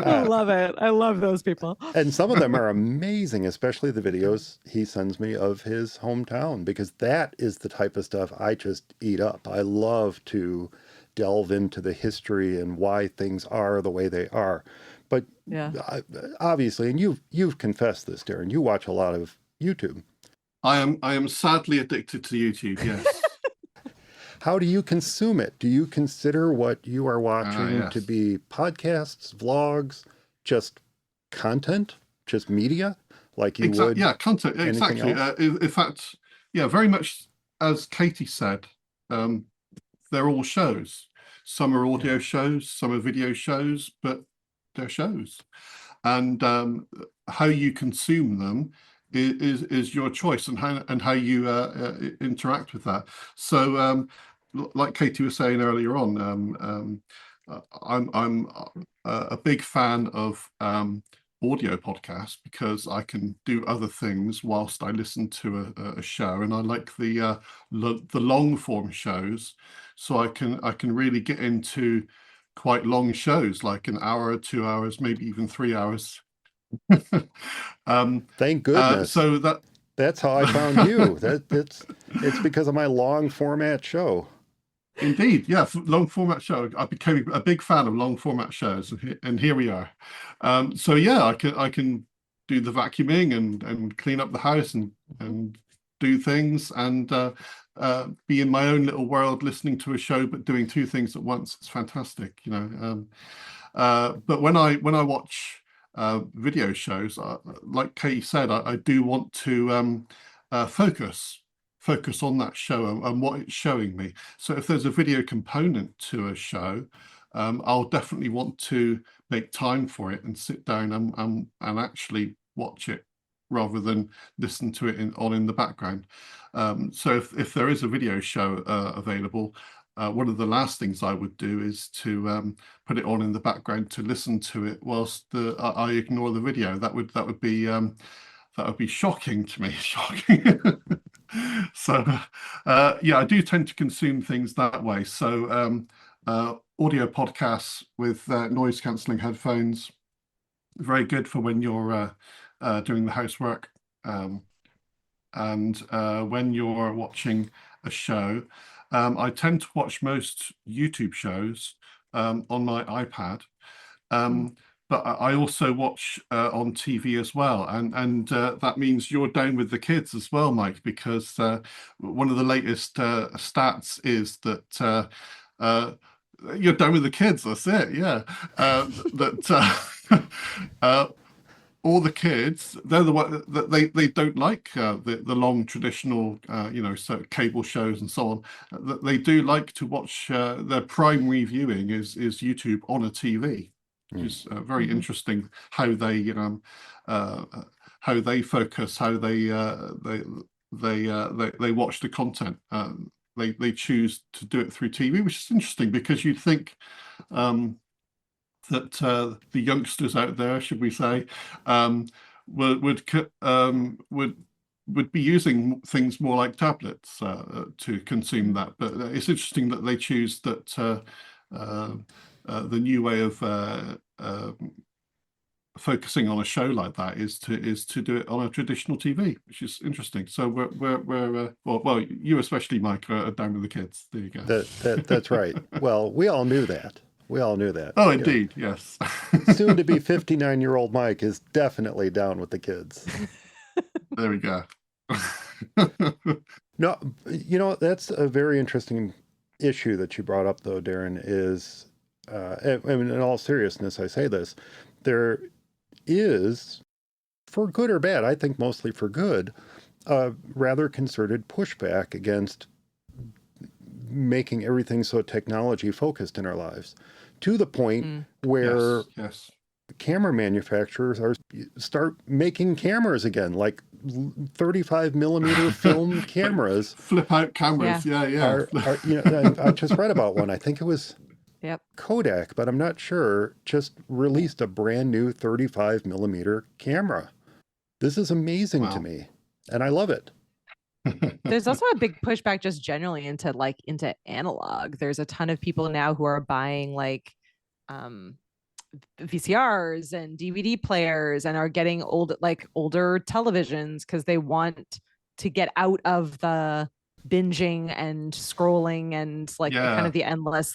I love it. I love those people. And some of them are amazing, especially the videos he sends me of his hometown, because that is the type of stuff I just eat up. I love to delve into the history and why things are the way they are. But obviously, and you've confessed this, Darren, you watch a lot of YouTube. I am sadly addicted to YouTube, yes. How do you consume it? Do you consider what you are watching to be podcasts, vlogs, just content, just media, like you would? Yeah, content, exactly. In fact, very much as Katie said, they're all shows. Some are audio shows, some are video shows, but they're shows. And how you consume them is your choice, and how you interact with that. So, like Katie was saying earlier on, I'm a big fan of audio podcasts because I can do other things whilst I listen to a show, and I like the long form shows, so I can really get into quite long shows, like an hour, 2 hours, maybe even 3 hours. Thank goodness. So that's how I found you. It's because of my long format show. Indeed, yeah, long format show. I became a big fan of long format shows, and here we are. So yeah, I can do the vacuuming and clean up the house and do things and be in my own little world, listening to a show but doing two things at once. It's fantastic, but when I watch video shows, like Katie said, I do want to focus on that show and what it's showing me. So if there's a video component to a show, I'll definitely want to make time for it and sit down and actually watch it rather than listen to it in the background. So if there is a video show available, one of the last things I would do is to put it on in the background to listen to it whilst I ignore the video. That would be shocking to me. Shocking. So I do tend to consume things that way. So audio podcasts with noise cancelling headphones, very good for when you're doing the housework, and when you're watching a show. I tend to watch most YouTube shows on my iPad, but I also watch on TV as well, and that means you're down with the kids as well, Mike, because one of the latest stats is that you're down with the kids. That's it, yeah. That all the kids, they're the one that they don't like the long traditional so cable shows and so on. They do like to watch their primary viewing is YouTube on a TV. Which is very interesting how they focus, how they watch the content. They choose to do it through TV, which is interesting because you'd think that the youngsters out there, should we say, would be using things more like tablets to consume that. But it's interesting that they choose that the new way of focusing on a show like that is to do it on a traditional TV, which is interesting. So we're well, you especially, Mike, are down with the kids. There you go. That's right. Well, we all knew that. We all knew that. Oh, indeed, yes. Soon to be 59-year-old Mike is definitely down with the kids. There we go. No, that's a very interesting issue that you brought up, though, Darren, is, I mean, in all seriousness, I say this, there is, for good or bad, I think mostly for good, a rather concerted pushback against making everything so technology focused in our lives, to the point where yes. camera manufacturers start making cameras again, like 35 millimeter film cameras. Flip out cameras, yeah. I just read about one. I think it was Kodak, but I'm not sure, just released a brand new 35 millimeter camera. This is amazing to me, and I love it. There's also a big pushback just generally into analog. There's a ton of people now who are buying VCRs and DVD players and are getting older televisions because they want to get out of the binging and scrolling and kind of the endless.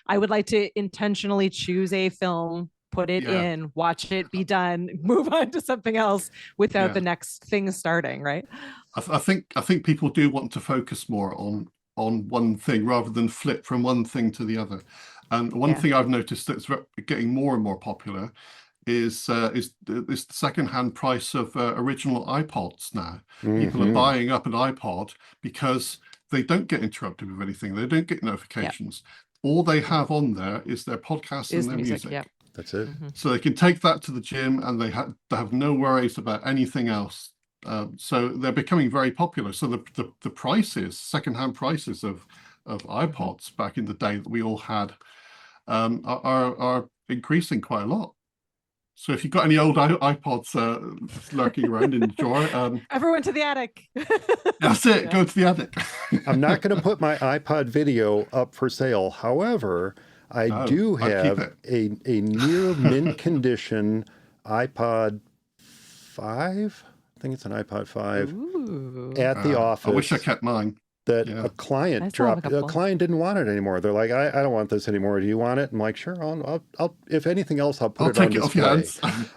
I would like to intentionally choose a film, put it in, watch it, be done, move on to something else without the next thing starting, right? I think people do want to focus more on one thing rather than flip from one thing to the other. And one thing I've noticed that's getting more and more popular is the second-hand price of original iPods now. Mm-hmm. People are buying up an iPod because they don't get interrupted with anything. They don't get notifications. All they have on there is their podcast and their music. Yep. That's it. Mm-hmm. So they can take that to the gym and they have no worries about anything else. So they're becoming very popular. So the prices, second-hand prices of iPods back in the day that we all had are increasing quite a lot. So if you've got any old iPods lurking around in the drawer, everyone to the attic. That's it. Go to the attic. I'm not going to put my iPod video up for sale. However, I do have a near mint condition iPod 5. I think it's an iPod 5 at the office. I wish I kept mine. That a client dropped. A client didn't want it anymore. They're like, I don't want this anymore. Do you want it? I'm like, sure. I'll if anything else, I'll put it on display.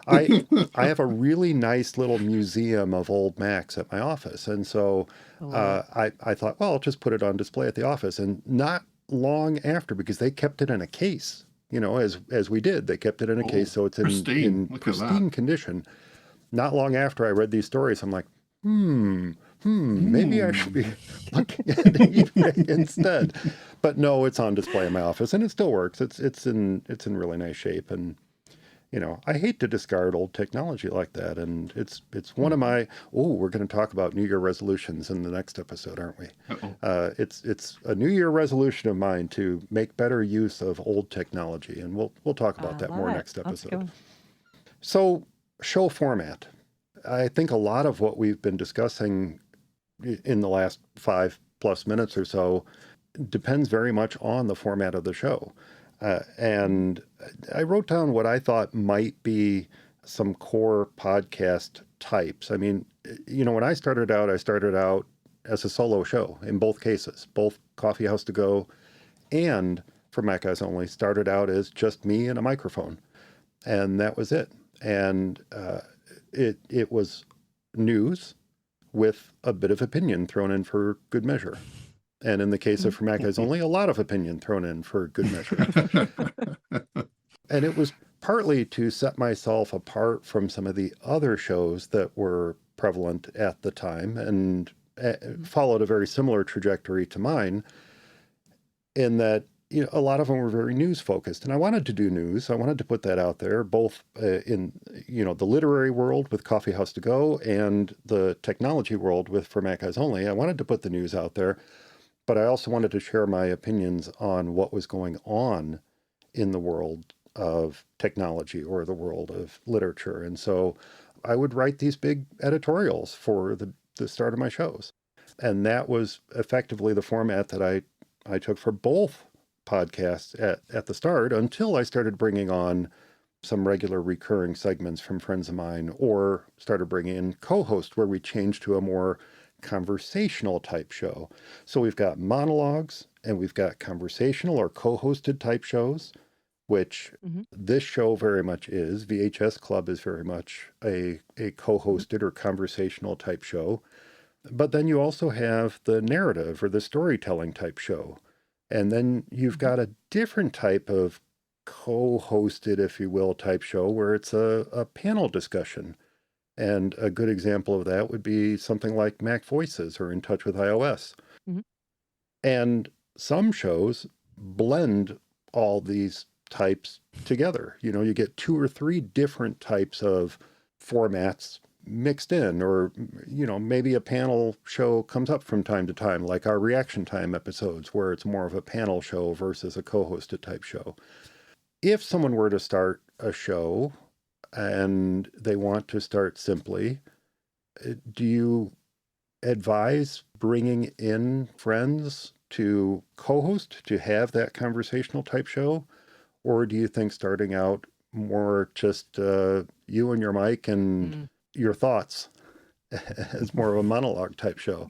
I have a really nice little museum of old Macs at my office, and so I thought, well, I'll just put it on display at the office. And not long after, because they kept it in a case, as we did, they kept it in a case, so it's in pristine condition. Not long after I read these stories, I'm like, maybe I should be looking at eBay instead. But no, it's on display in my office, and it still works. It's in really nice shape, and I hate to discard old technology like that. And it's one of my we're going to talk about New Year resolutions in the next episode, aren't we? It's a New Year resolution of mine to make better use of old technology, and we'll talk about that more next episode. So, show format. I think a lot of what we've been discussing in the last 5+ minutes or so depends very much on the format of the show. And I wrote down what I thought might be some core podcast types. I mean, when I started out as a solo show in both cases, both Coffee House to Go and For Mac Guys Only started out as just me and a microphone. And that was it. And it was news with a bit of opinion thrown in for good measure. And in the case of For Mac Guys Only, a lot of opinion thrown in for good measure. And it was partly to set myself apart from some of the other shows that were prevalent at the time and followed a very similar trajectory to mine, in that a lot of them were very news focused, and I wanted to do news. I wanted to put that out there, both in the literary world with Coffee House to Go and the technology world with For Mac Guys Only. I wanted to put the news out there, but I also wanted to share my opinions on what was going on in the world of technology or the world of literature. And so I would write these big editorials for the start of my shows, and that was effectively the format that I took for both podcasts at the start until I started bringing on some regular recurring segments from friends of mine, or started bringing in co-hosts where we changed to a more conversational type show. So we've got monologues and we've got conversational or co-hosted type shows, which this show very much is. VHS Club is very much a co-hosted or conversational type show. But then you also have the narrative or the storytelling type show. And then you've got a different type of co-hosted, if you will, type show where it's a panel discussion. And a good example of that would be something like Mac Voices or In Touch with iOS. And some shows blend all these types together. You know, you get 2 or 3 different types of formats mixed in, or, you know, maybe a panel show comes up from time to time, like our reaction time episodes, where it's more of a panel show versus a co-hosted type show. If someone were to start a show and they want to start simply, do you advise bringing in friends to co-host, to have that conversational type show? Or do you think starting out more just you and your mic and your thoughts as more of a monologue type show?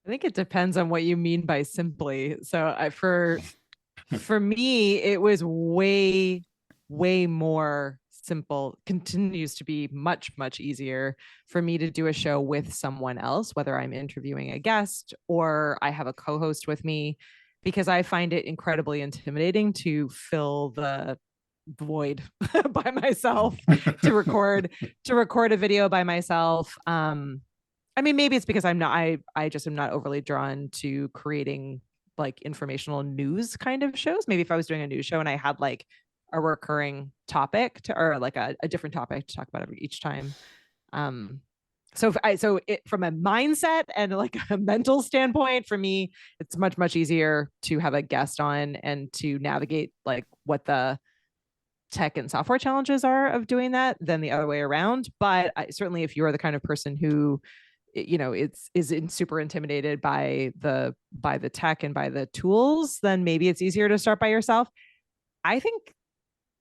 I think it depends on what you mean by simply. So for me, it was way more simple, continues to be much easier for me to do a show with someone else, whether I'm interviewing a guest or I have a co-host with me, because I find it incredibly intimidating to fill the void by myself, to record a video by myself. I mean, maybe it's because I just am not overly drawn to creating like informational news kind of shows. Maybe if I was doing a news show and I had like a recurring topic or like a different topic to talk about each time. So from a mindset and like a mental standpoint, for me, it's much easier to have a guest on and to navigate like what the tech and software challenges are of doing that than the other way around. But certainly if you're the kind of person who, you know, is super intimidated by the tech and by the tools, then maybe it's easier to start by yourself. I think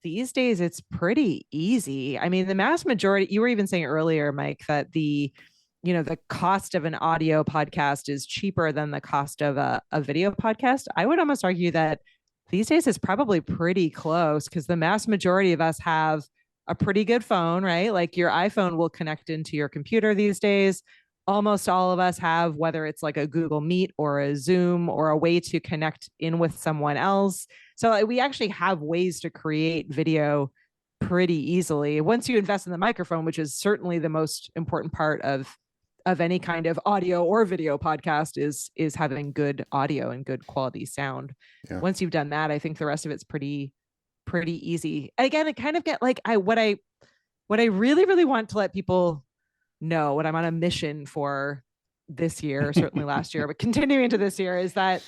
these days it's pretty easy. I mean, the mass majority, you were even saying earlier, Mike, that the cost of an audio podcast is cheaper than the cost of a video podcast. I would almost argue that these days it's probably pretty close, because the mass majority of us have a pretty good phone, right? Like your iPhone will connect into your computer these days. Almost all of us have, whether it's like a Google Meet or a Zoom or a way to connect in with someone else. So we actually have ways to create video pretty easily. Once you invest in the microphone, which is certainly the most important part of any kind of audio or video podcast, is having good audio and good quality sound. Yeah. Once you've done that, I think the rest of it's pretty easy. And again, it kind of get like what I really want to let people know, what I'm on a mission for this year, certainly last year, but continuing to this year, is that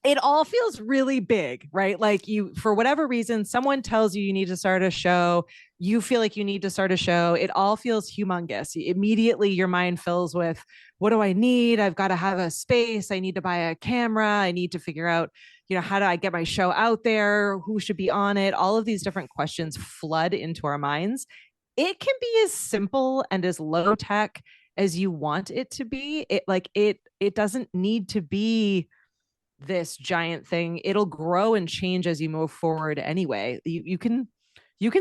it all feels really big, right? Like for whatever reason, someone tells you need to start a show, you feel like you need to start a show. It all feels humongous. Immediately your mind fills with, what do I need? I've got to have a space. I need to buy a camera. I need to figure out, how do I get my show out there? Who should be on it? All of these different questions flood into our minds. It can be as simple and as low tech as you want it to be. It doesn't need to be this giant thing. It'll grow and change as you move forward anyway. You can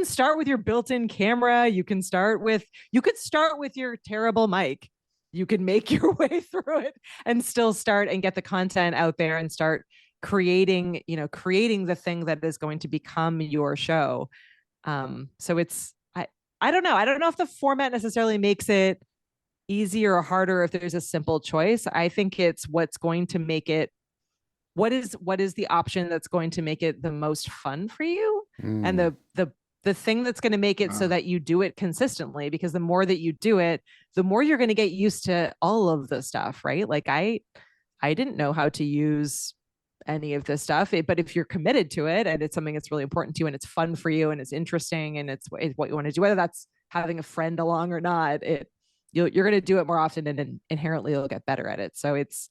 start with your built-in camera. You could start with your terrible mic. You can make your way through it and still start and get the content out there and start creating the thing that is going to become your show. So it's, I don't know. I don't know if the format necessarily makes it easier or harder if there's a simple choice. I think it's what's going to make it, what is the option that's going to make it the most fun for you, and the thing that's going to make it so that you do it consistently, because the more that you do it, the more you're going to get used to all of the stuff, right? Like I didn't know how to use any of this stuff, but if you're committed to it and it's something that's really important to you and it's fun for you and it's interesting and it's what you want to do, whether that's having a friend along or not, you're going to do it more often, and inherently you'll get better at it. So it's,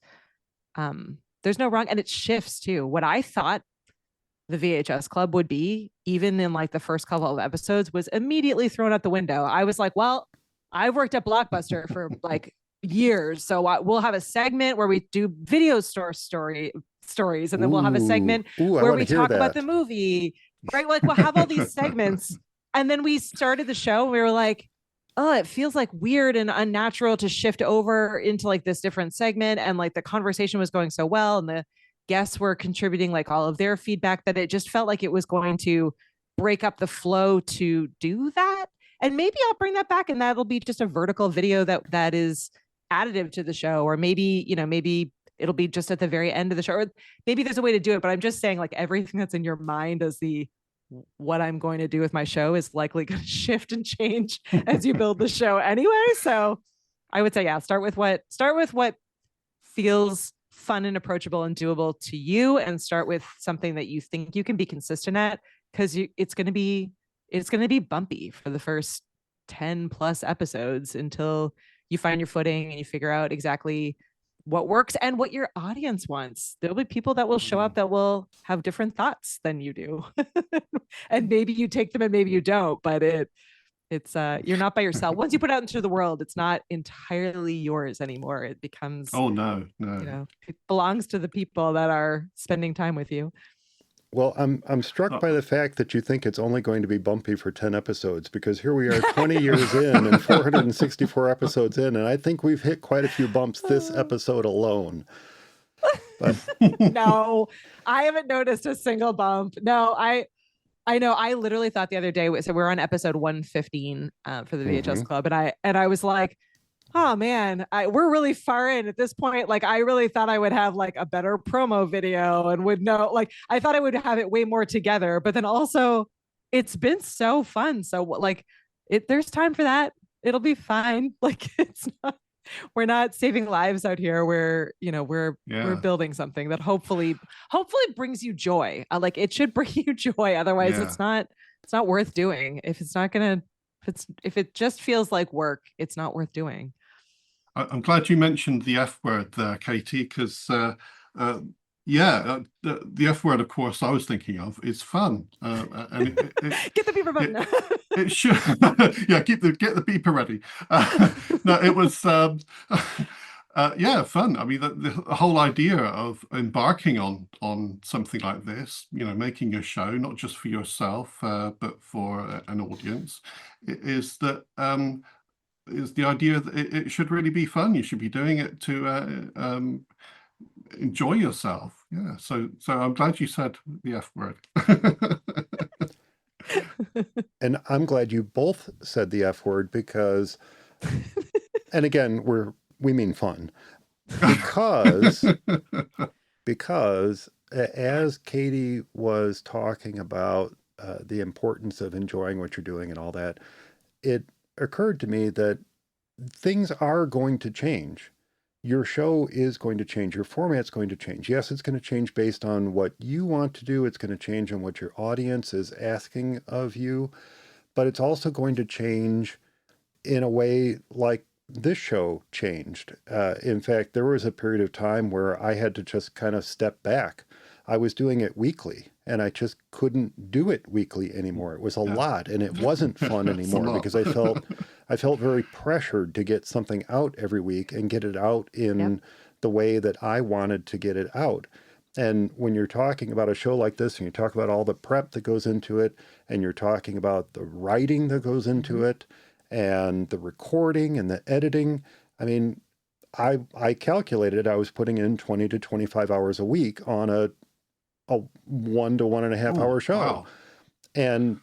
there's no wrong, and it shifts too. What I thought the VHS Club would be, even in like the first couple of episodes, was immediately thrown out the window. I was like, well, I've worked at Blockbuster for like years, so we'll have a segment where we do video store stories, and then we'll have a segment where we talk about the movie, right? Like we'll have all these segments, and then we started the show. And we were like, oh, it feels like weird and unnatural to shift over into like this different segment, and like the conversation was going so well, and the guests were contributing like all of their feedback, that it just felt like it was going to break up the flow to do that. And maybe I'll bring that back, and that'll be just a vertical video that is additive to the show, or maybe, maybe it'll be just at the very end of the show, or maybe there's a way to do it. But I'm just saying, like, everything that's in your mind as what I'm going to do with my show is likely going to shift and change as you build the show anyway. So I would say, yeah, start with what feels fun and approachable and doable to you, and start with something that you think you can be consistent at, because it's going to be bumpy for the first 10 plus episodes until you find your footing and you figure out exactly what works and what your audience wants. There'll be people that will show up that will have different thoughts than you do. And maybe you take them and maybe you don't, but it's you're not by yourself. Once you put it out into the world, it's not entirely yours anymore. It becomes, no, it belongs to the people that are spending time with you. Well, I'm struck by the fact that you think it's only going to be bumpy for 10 episodes, because here we are 20 years in and 464 episodes in, and I think we've hit quite a few bumps this episode alone. But no, I haven't noticed a single bump. No, I know. I literally thought the other day, so we're on episode 115 for the VHS Club, and I was like, oh man, we're really far in at this point. Like, I really thought I would have like a better promo video and would know, like, I thought I would have it way more together, but then also it's been so fun. So like there's time for that. It'll be fine. Like, we're not saving lives out here. We're building something that hopefully brings you joy. Like, it should bring you joy. Otherwise it's not worth doing. If it just feels like work, it's not worth doing. I'm glad you mentioned the F word there, Katie, because the F word, of course, I was thinking of is fun. And get the beeper button. It should, get the beeper ready. No, it was fun. I mean, the whole idea of embarking on something like this, making a show not just for yourself but for an audience, is the idea that it should really be fun. You should be doing it to enjoy yourself. Yeah. So I'm glad you said the F word. And I'm glad you both said the F word, because, and again, we mean fun, because as Katie was talking about the importance of enjoying what you're doing and all that, it occurred to me that things are going to change. Your show is going to change. Your format's going to change. Yes, it's going to change based on what you want to do. It's going to change on what your audience is asking of you. But it's also going to change in a way like this show changed. In fact, there was a period of time where I had to just kind of step back. I was doing it weekly, and I just couldn't do it weekly anymore. It was a lot, and it wasn't fun anymore, because I felt very pressured to get something out every week and get it out in the way that I wanted to get it out. And when you're talking about a show like this, and you talk about all the prep that goes into it, and you're talking about the writing that goes into it, and the recording and the editing, I mean, I calculated I was putting in 20 to 25 hours a week on a 1 to 1.5 hour show. Wow. And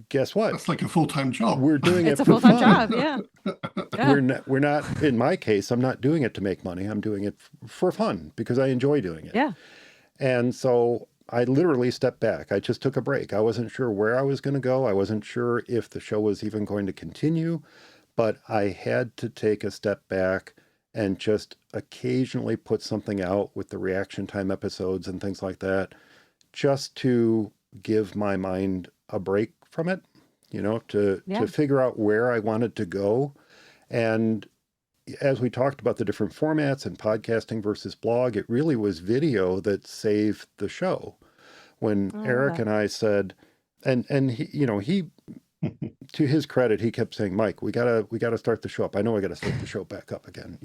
guess what? That's like a full-time job. We're doing It's it a for full-time fun. job, yeah. We're not, in my case, I'm not doing it to make money. I'm doing it for fun because I enjoy doing it. Yeah. And so I literally stepped back. I just took a break. I wasn't sure where I was going to go. I wasn't sure if the show was even going to continue, but I had to take a step back and just occasionally put something out with the reaction time episodes and things like that, just to give my mind a break from it, to figure out where I wanted to go. And as we talked about the different formats and podcasting versus blog, it really was video that saved the show. when I love Eric that. and I said, and he, he, to his credit, he kept saying, Mike, we gotta start the show up. I know I gotta start the show back up again.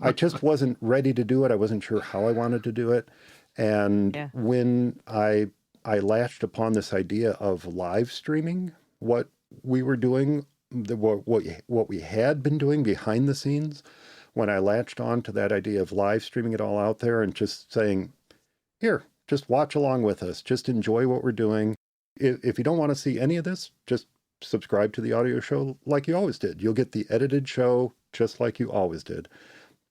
I just wasn't ready to do it. I wasn't sure how I wanted to do it. And Yeah. when I latched upon this idea of live streaming, what we were doing, what we had been doing behind the scenes, when I latched on to that idea of live streaming it all out there and just saying, here, just watch along with us, just enjoy what we're doing. If you don't want to see any of this, just subscribe to the audio show like you always did. You'll get the edited show just like you always did.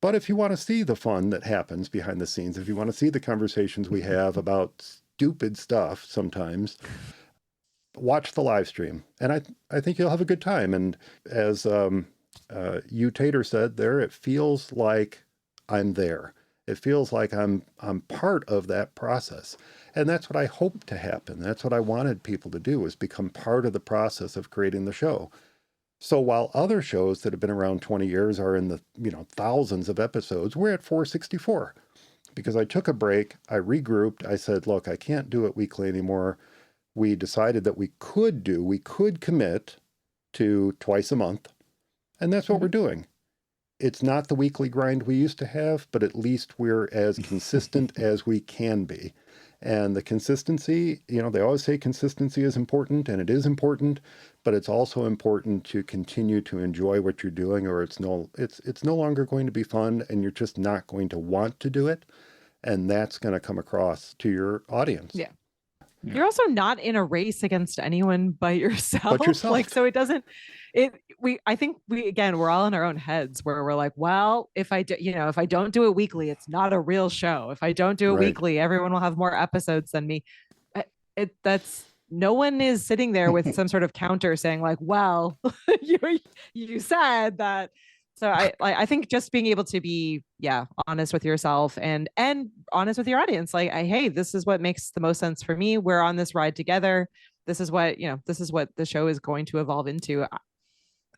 But if you want to see the fun that happens behind the scenes, if you want to see the conversations we have about stupid stuff sometimes, watch the live stream. And I think you'll have a good time. And as you, Tater, said there, it feels like I'm there. It feels like I'm part of that process. And that's what I hoped to happen. That's what I wanted people to do, was become part of the process of creating the show. So while other shows that have been around 20 years are in the, thousands of episodes, we're at 464. Because I took a break, I regrouped, I said, look, I can't do it weekly anymore. We decided that we could commit to twice a month. And that's what we're doing. It's not the weekly grind we used to have, but at least we're as consistent as we can be. And the consistency, they always say consistency is important, and it is important, but it's also important to continue to enjoy what you're doing, or it's no longer going to be fun, and you're just not going to want to do it. And that's going to come across to your audience. Yeah. You're also not in a race against anyone but yourself. But yourself. So I think we're all in our own heads where we're like, well, if I don't do it weekly, it's not a real show. If I don't do it weekly, everyone will have more episodes than me. No one is sitting there with some sort of counter saying like, well, you said that. So I think just being able to be, honest with yourself and honest with your audience. Like, hey, this is what makes the most sense for me. We're on this ride together. This is what the show is going to evolve into.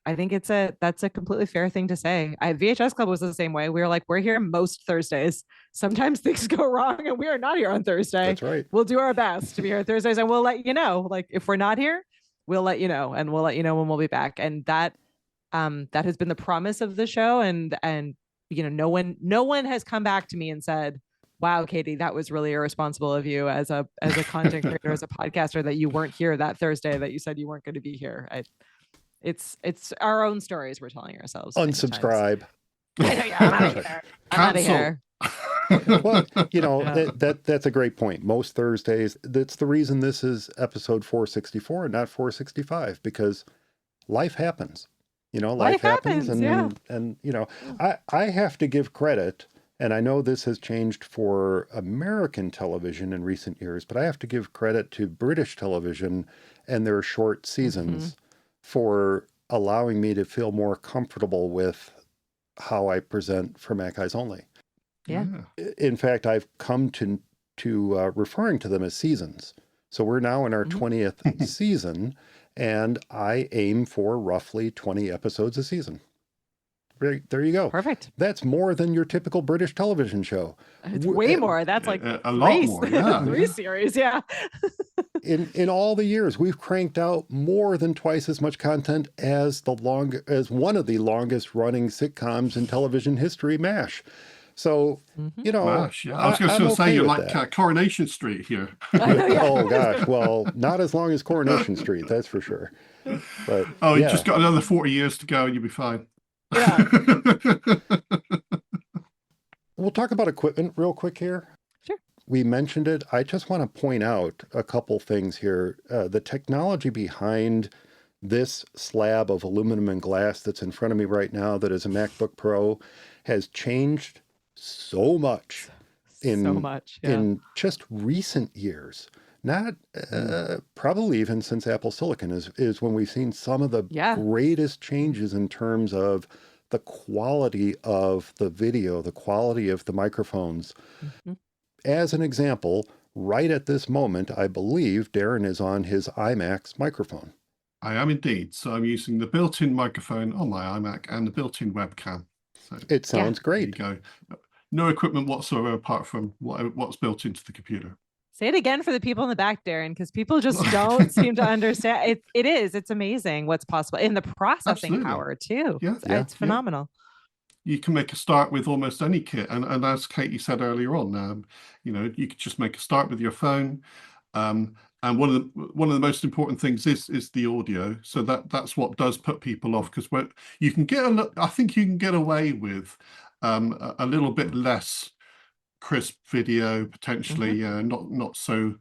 I think that's a completely fair thing to say. VHS Club was the same way. We were like, we're here most Thursdays. Sometimes things go wrong and we are not here on Thursday. That's right. We'll do our best to be here on Thursdays, and we'll let you know. Like, if we're not here, we'll let you know, and we'll let you know when we'll be back. And that has been the promise of the show. And no one has come back to me and said, wow, Katie, that was really irresponsible of you as a content creator, as a podcaster, that you weren't here that Thursday that you said you weren't going to be here. It's our own stories we're telling ourselves. Unsubscribe. I'm out of here. Well, that's a great point. Most Thursdays, that's the reason this is episode 464 and not 465, because life happens. Life happens, and I have to give credit, and I know this has changed for American television in recent years, but I have to give credit to British television and their short seasons for allowing me to feel more comfortable with how I present for Mac Eyes Only. Yeah. In fact, I've come to referring to them as seasons. So we're now in our 20th season, and I aim for roughly 20 episodes a season. There you go. Perfect. That's more than your typical British television show. It's way more. That's like a lot more. Yeah. 3 series. Yeah. In all the years, we've cranked out more than twice as much content as one of the longest running sitcoms in television history, MASH. So, MASH, yeah. I was going to say you're like Coronation Street here. Oh gosh, well, not as long as Coronation Street, that's for sure. But you just got another 40 years to go and you'll be fine. Yeah. We'll talk about equipment real quick here. Sure. We mentioned it. I just want to point out a couple things here. The technology behind this slab of aluminum and glass that's in front of me right now, that is a MacBook Pro, has changed so much in just recent years. Not probably even since Apple Silicon is when we've seen some of the greatest changes in terms of the quality of the video, the quality of the microphones. As an example, right at this moment, I believe Darren is on his iMac's microphone. I am indeed. So I'm using the built-in microphone on my iMac and the built-in webcam. So it sounds great. There you go. No equipment whatsoever apart from what's built into the computer. Say it again for the people in the back, Darren, because people just don't seem to understand. It's amazing what's possible in the processing Absolutely. power too. Yeah, It's phenomenal. You can make a start with almost any kit, and as Katie said earlier on, you could just make a start with your phone. And one of the most important things is the audio. So that's what does put people off, because you can get I think you can get away with a little bit less crisp video, potentially not so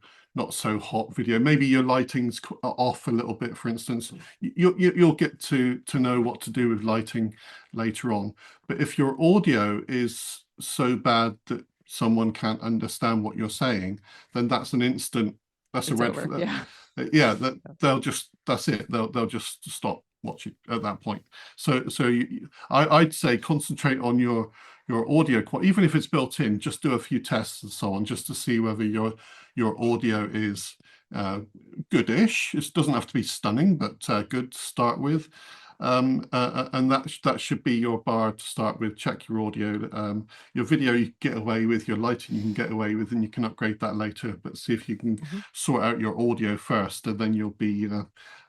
hot video. Maybe your lighting's off a little bit, for instance. You'll get to know what to do with lighting later on. But if your audio is so bad that someone can't understand what you're sayas then that's an instant. That's a red flag. Yeah, that's it. They'll just stop watching at that point. So I'd say concentrate on your audio quality, even if it's built in. Just do a few tests and so on, just to see whether your audio is goodish. It doesn't have to be stunning, but good to start with. And that should be your bar to start with. Check your audio. Your video you can get away with, your lighting you can get away with, and you can upgrade that later. But see if you can sort out your audio first, and then you'll be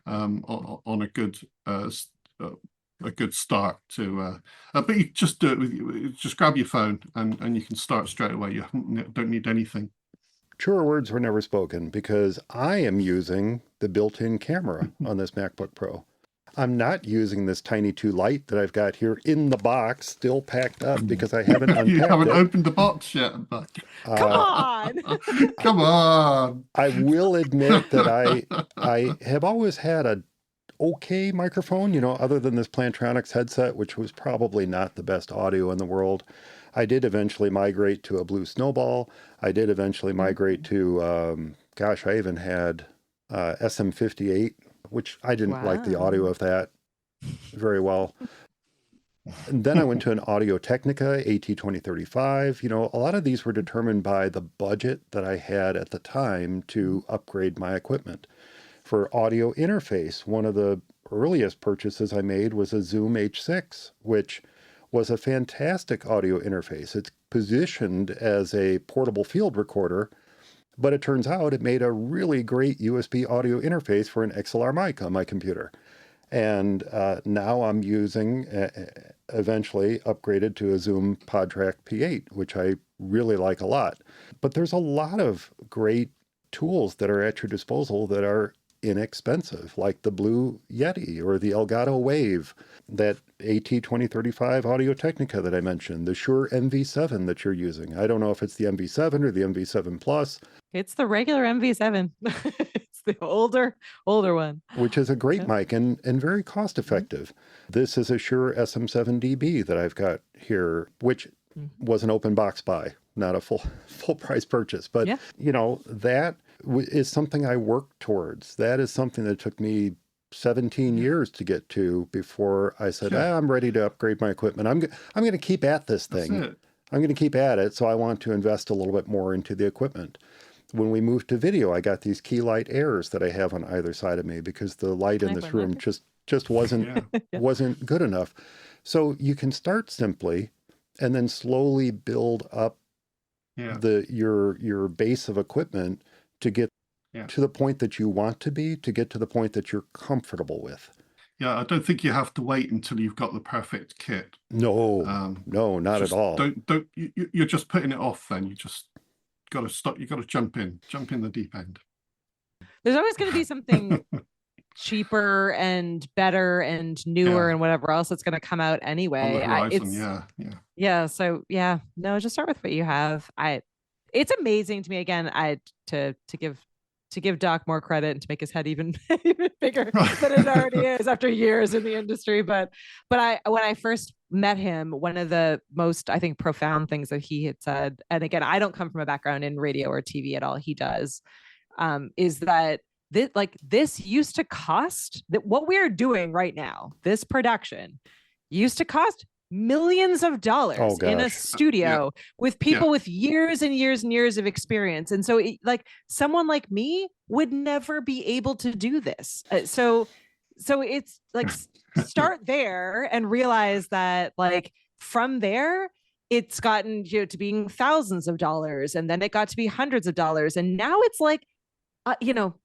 on a good start to. But you just do it with just grab your phone and you can start straight away. You don't need anything. Truer words were never spoken, because I am using the built-in camera on this MacBook Pro. I'm not using this Tiny 2 Lite that I've got here in the box, still packed up, because I haven't unpacked You haven't it. opened the box yet. Come on. Come on. I will admit that I have always had a okay microphone, other than this Plantronics headset, which was probably not the best audio in the world. I did eventually migrate to a Blue Snowball. I did eventually migrate to, I even had SM58, which I didn't like the audio of that very well. And then I went to an Audio-Technica AT2035. A lot of these were determined by the budget that I had at the time to upgrade my equipment. For audio interface, one of the earliest purchases I made was a Zoom H6, which was a fantastic audio interface. It's positioned as a portable field recorder, but it turns out it made a really great USB audio interface for an XLR mic on my computer. And now I'm using, eventually upgraded to a Zoom PodTrack P8, which I really like a lot. But there's a lot of great tools that are at your disposal that are inexpensive, like the Blue Yeti or the Elgato Wave, that AT2035 Audio-Technica that I mentioned, the Shure MV7 that you're using. I don't know if it's the MV7 or the MV7 Plus. It's the regular MV7. It's the older one. Which is a great mic and very cost effective. This is a Shure SM7DB that I've got here, which was an open box buy, not a full price purchase. But, that is something I worked towards. That is something that took me 17 years to get to before I said, I'm ready to upgrade my equipment. I'm going to keep at this thing. I'm going to keep at it. So I want to invest a little bit more into the equipment. When we moved to video, I got these Keylight Airs that I have on either side of me, because the light in this room just wasn't good enough. So you can start simply and then slowly build up your base of equipment to get to the point that you want to be, to get to the point that you're comfortable with. Yeah, I don't think you have to wait until you've got the perfect kit. No, not at all. You're just putting it off then. You just got to stop. You got to jump in the deep end. There's always going to be something cheaper and better and newer and whatever else that's going to come out anyway. On the horizon, So just start with what you have. It's amazing to me, again, to give Doc more credit and to make his head even bigger than it already is after years in the industry. But when I first met him, one of the most, I think, profound things that he had said, and again, I don't come from a background in radio or TV at all. He does, is that this used to cost, that what we're doing right now, this production used to cost millions of dollars in a studio with people with years and years and years of experience. And so someone like me would never be able to do this. So it's like, start there and realize that from there, it's gotten, to being thousands of dollars, and then it got to be hundreds of dollars, and now it's like,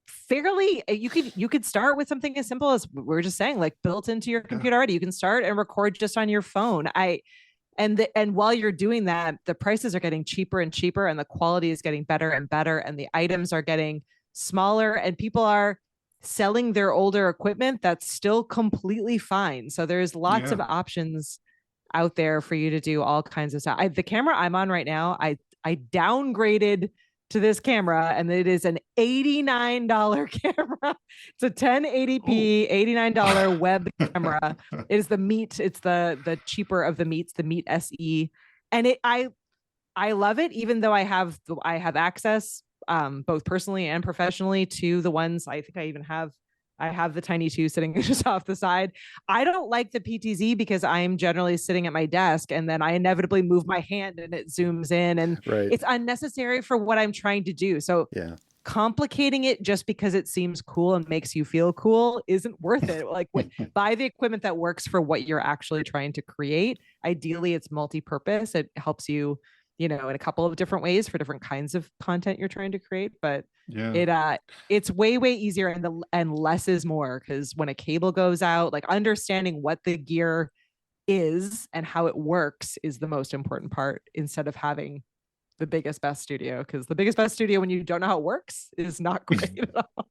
fairly, you could start with something as simple as we were just saying, like built into your computer already. You can start and record just on your phone. And while you're doing that, the prices are getting cheaper and cheaper, and the quality is getting better and better, and the items are getting smaller, and people are selling their older equipment that's still completely fine. So there's lots Yeah. of options out there for you to do all kinds of stuff. The camera I'm on right now, I downgraded to this camera, and it is an $89 camera. It's a 1080p $89 web camera. It is the Meet. It's the cheaper of the Meets, the Meet SE, and I love it, even though I have access, both personally and professionally, to the ones. I think I have the Tiny 2 sitting just off the side. I don't like the PTZ because I'm generally sitting at my desk, and then I inevitably move my hand and it zooms in, and Right. it's unnecessary for what I'm trying to do. So Yeah. complicating it just because it seems cool and makes you feel cool isn't worth it. Like, buy the equipment that works for what you're actually trying to create. Ideally, it's multi-purpose. It helps you, in a couple of different ways for different kinds of content you're trying to create. But Yeah. it's way easier, and less is more, because when a cable goes out, like, understanding what the gear is and how it works is the most important part, instead of having the biggest best studio, because the biggest best studio, when you don't know how it works, is not great at all.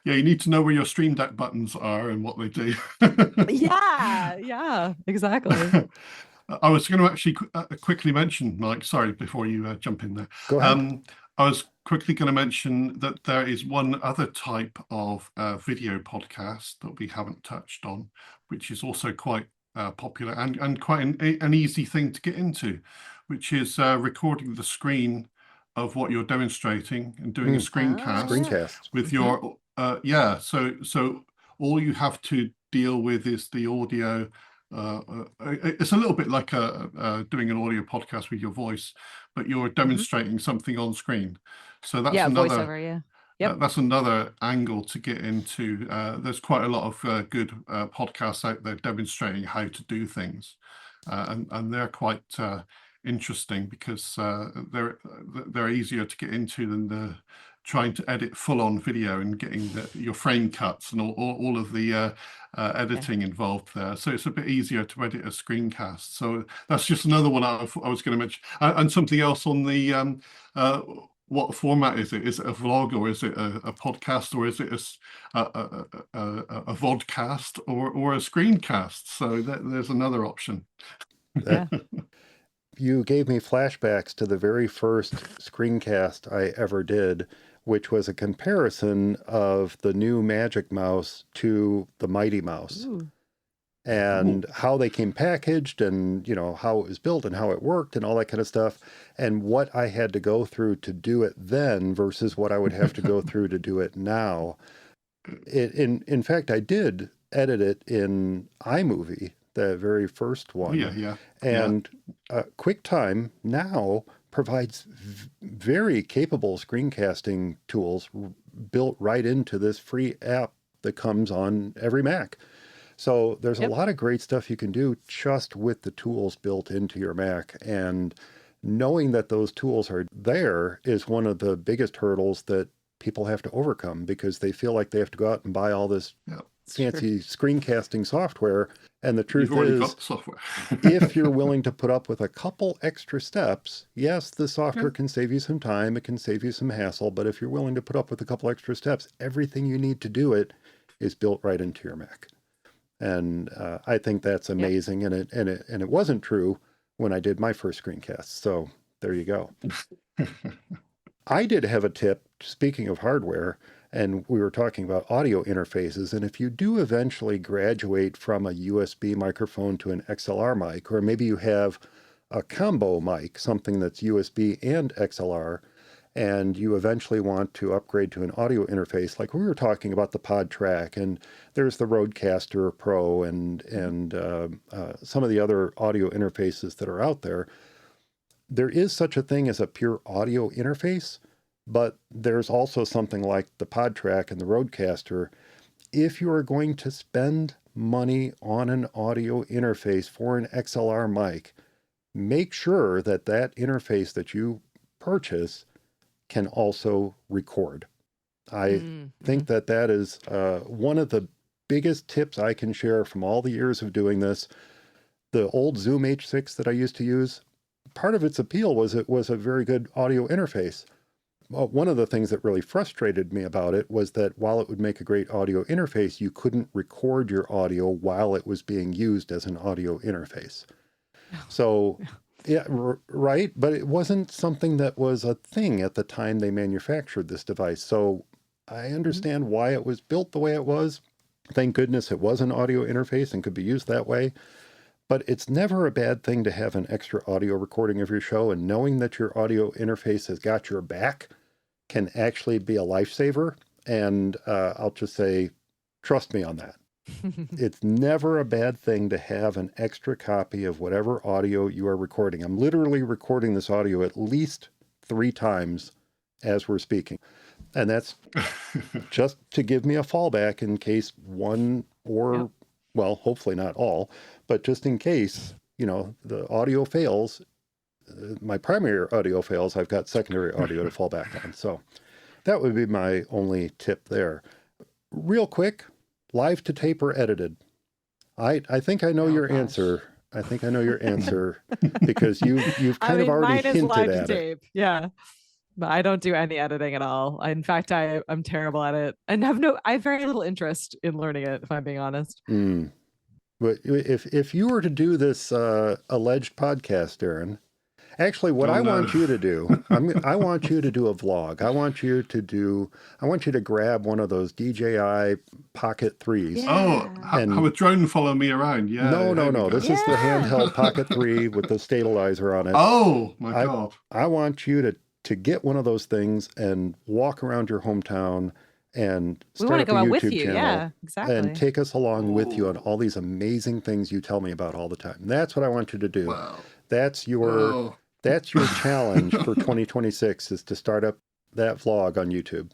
Yeah, you need to know where your Stream Deck buttons are and what they do. Yeah, exactly. I was going to actually quickly mention, Mike, sorry, before you jump in there. Go ahead. I was quickly going to mention that there is one other type of video podcast that we haven't touched on, which is also quite popular and quite an easy thing to get into, which is recording the screen of what you're demonstrating and doing a screencast Screencast. with your so all you have to deal with is the audio. It's a little bit like doing an audio podcast with your voice, but you're demonstrating something on screen. So that's another voiceover. Yeah. Yep. That's another angle to get into. There's quite a lot of good podcasts out there demonstrating how to do things, and they're quite interesting because they're easier to get into than the trying to edit full-on video and getting your frame cuts and all of the editing involved there. So it's a bit easier to edit a screencast. So that's just another one I was going to mention. And something else on the what format is it? Is it a vlog, or is it a podcast, or is it a vodcast, or a screencast? So there's another option. Yeah. You gave me flashbacks to the very first screencast I ever did, which was a comparison of the new Magic Mouse to the Mighty Mouse. Ooh. And how they came packaged, and how it was built and how it worked and all that kind of stuff, and what I had to go through to do it then versus what I would have to go through to do it now. In fact, I did edit it in iMovie, the very first one. Yeah. And QuickTime now provides very capable screencasting tools built right into this free app that comes on every Mac. So there's a lot of great stuff you can do just with the tools built into your Mac. And knowing that those tools are there is one of the biggest hurdles that people have to overcome, because they feel like they have to go out and buy all this fancy screencasting software. And the truth is, got software. if you're willing to put up with a couple extra steps, yes, the software can save you some time, it can save you some hassle, but if you're willing to put up with a couple extra steps, everything you need to do it is built right into your Mac. And I think that's amazing. And it wasn't true when I did my first screencast. So there you go. I did have a tip, speaking of hardware, and we were talking about audio interfaces. And if you do eventually graduate from a USB microphone to an XLR mic, or maybe you have a combo mic, something that's USB and XLR, and you eventually want to upgrade to an audio interface, like we were talking about the Pod Track, and there's the Rodecaster Pro, and some of the other audio interfaces that are out there. There is such a thing as a pure audio interface, but there's also something like the Pod Track and the Rodecaster. If you are going to spend money on an audio interface for an XLR mic, make sure that that interface that you purchase can also record. I think that that is one of the biggest tips I can share from all the years of doing this. The old Zoom H6 that I used to use, part of its appeal was it was a very good audio interface. Well, one of the things that really frustrated me about it was that while it would make a great audio interface, you couldn't record your audio while it was being used as an audio interface. So, yeah, right. But it wasn't something that was a thing at the time they manufactured this device. So I understand why it was built the way it was. Thank goodness it was an audio interface and could be used that way. But it's never a bad thing to have an extra audio recording of your show, and knowing that your audio interface has got your back can actually be a lifesaver. And I'll just say, trust me on that. It's never a bad thing to have an extra copy of whatever audio you are recording. I'm literally recording this audio at least 3 times as we're speaking. And that's just to give me a fallback in case one or, well, hopefully not all, but just in case, the audio fails, my primary audio fails, I've got secondary audio to fall back on. So that would be my only tip there. Real quick, live to tape or edited? I think I know your answer. I think I know your answer because you've kind of already mine is hinted live to at it. tape. Yeah. But I don't do any editing at all. In fact, I'm terrible at it and I have very little interest in learning it, if I'm being honest. But if you were to do this alleged podcast, Darren, actually what I want you to do, I want you to do a vlog. I want you to grab one of those DJI Pocket 3s. Yeah. Have a drone follow me around. Yeah. No. This is the handheld Pocket 3 with the stabilizer on it. Oh my God. I want you to get one of those things and walk around your hometown and start up a YouTube channel. Yeah, exactly. And take us along with you on all these amazing things you tell me about all the time. That's what I want you to do. Wow. That's your challenge for 2026 is to start up that vlog on YouTube.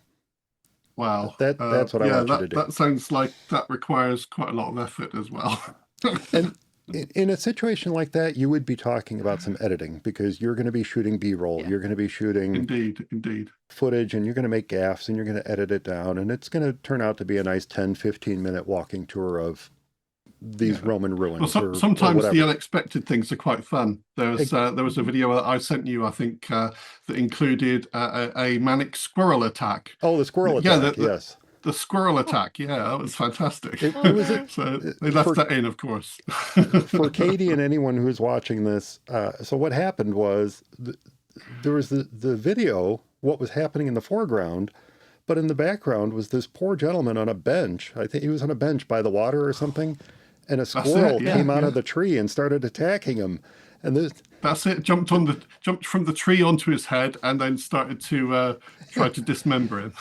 Wow. That's what I want you to do. That sounds like that requires quite a lot of effort as well. And in a situation like that, you would be talking about some editing because you're going to be shooting B-roll. Yeah. You're going to be shooting indeed footage, and you're going to make gaffes and you're going to edit it down. And it's going to turn out to be a nice 10, 15-minute walking tour of these Roman ruins. Well, sometimes the unexpected things are quite fun. There was a video that I sent you, I think, that included a manic squirrel attack. Oh, the squirrel attack, yes. The squirrel attack, yeah, that was fantastic. So they left that in, of course. For Katie and anyone who's watching this, so what happened was there was the video, what was happening in the foreground, but in the background was this poor gentleman on a bench. I think he was on a bench by the water or something, and a squirrel came out of the tree and started attacking him. And that's it. Jumped from the tree onto his head and then started to try to dismember him.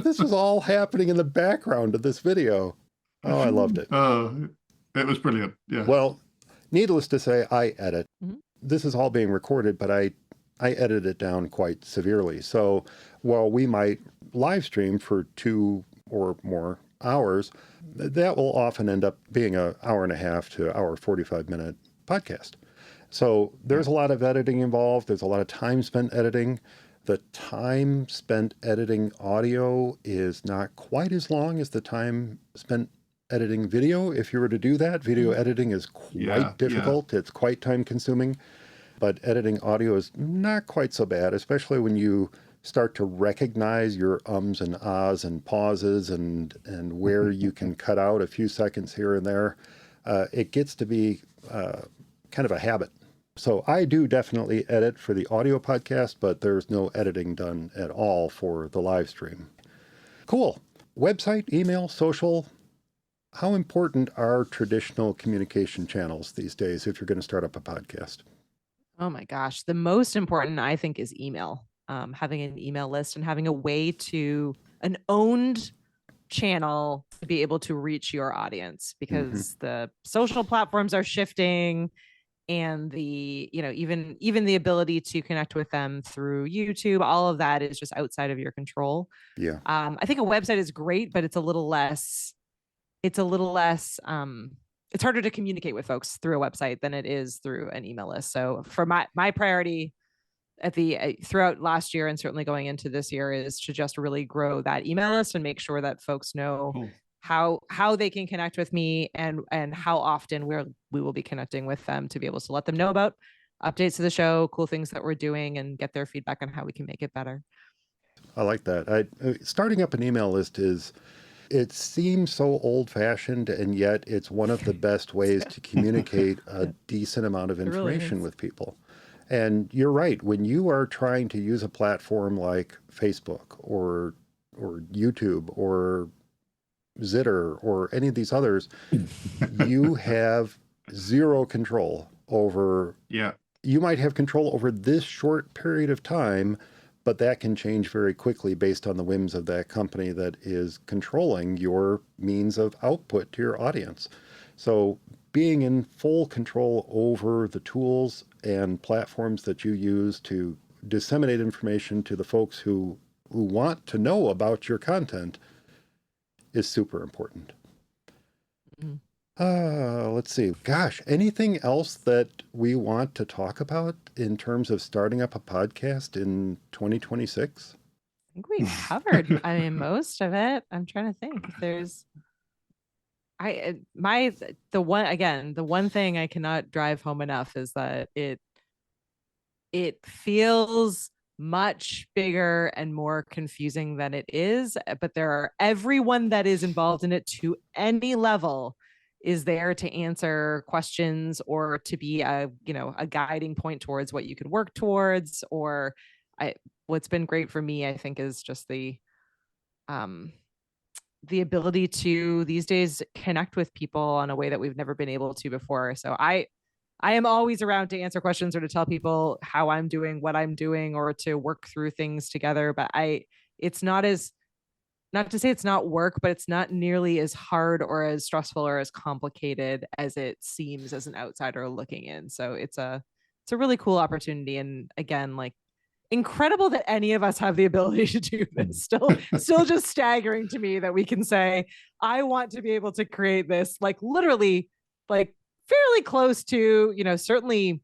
This was all happening in the background of this video. Oh, I loved it. It was brilliant. Yeah. Well, needless to say, I edit. This is all being recorded, but I edit it down quite severely. So while we might live stream for 2 or more hours, that will often end up being an hour and a half to hour 45-minute podcast. So there's a lot of editing involved. There's a lot of time spent editing. The time spent editing audio is not quite as long as the time spent editing video. If you were to do that, video editing is quite difficult. It's quite time consuming. But editing audio is not quite so bad, especially when you start to recognize your ums and ahs and pauses and where you can cut out a few seconds here and there. It gets to be kind of a habit. So I do definitely edit for the audio podcast, but there's no editing done at all for the live stream. Cool. Website, email, social. How important are traditional communication channels these days if you're going to start up a podcast? Oh my gosh. The most important, I think, is email. Having an email list and having a way to an owned channel to be able to reach your audience, because the social platforms are shifting, and the, even the ability to connect with them through YouTube, all of that is just outside of your control. Yeah. I think a website is great, but it's a little less it's harder to communicate with folks through a website than it is through an email list. So for my priority at the throughout last year and certainly going into this year is to just really grow that email list and make sure that folks know Cool. how they can connect with me and how often we will be connecting with them to be able to let them know about updates to the show, cool things that we're doing, and get their feedback on how we can make it better. I like that. Starting up an email list it seems so old-fashioned, and yet it's one of the best ways to communicate a decent amount of information with people. And you're right. When you are trying to use a platform like Facebook or YouTube or Zitter or any of these others, you have zero control over. Yeah. You might have control over this short period of time, but that can change very quickly based on the whims of that company that is controlling your means of output to your audience. So being in full control over the tools and platforms that you use to disseminate information to the folks who want to know about your content is super important. Let's see. Gosh, anything else that we want to talk about in terms of starting up a podcast in 2026? I think we covered, I mean, most of it. I'm trying to think if there's, the one thing I cannot drive home enough is that it feels much bigger and more confusing than it is, but everyone that is involved in it to any level is there to answer questions or to be a guiding point towards what you could work towards. Or what's been great for me, I think, is just the ability to these days connect with people on a way that we've never been able to before. So I am always around to answer questions or to tell people how I'm doing, what I'm doing, or to work through things together. But it's not to say it's not work, but it's not nearly as hard or as stressful or as complicated as it seems as an outsider looking in. So it's a really cool opportunity. And again, like, incredible that any of us have the ability to do this. Still just staggering to me that we can say, I want to be able to create this, like, literally, like, fairly close to, certainly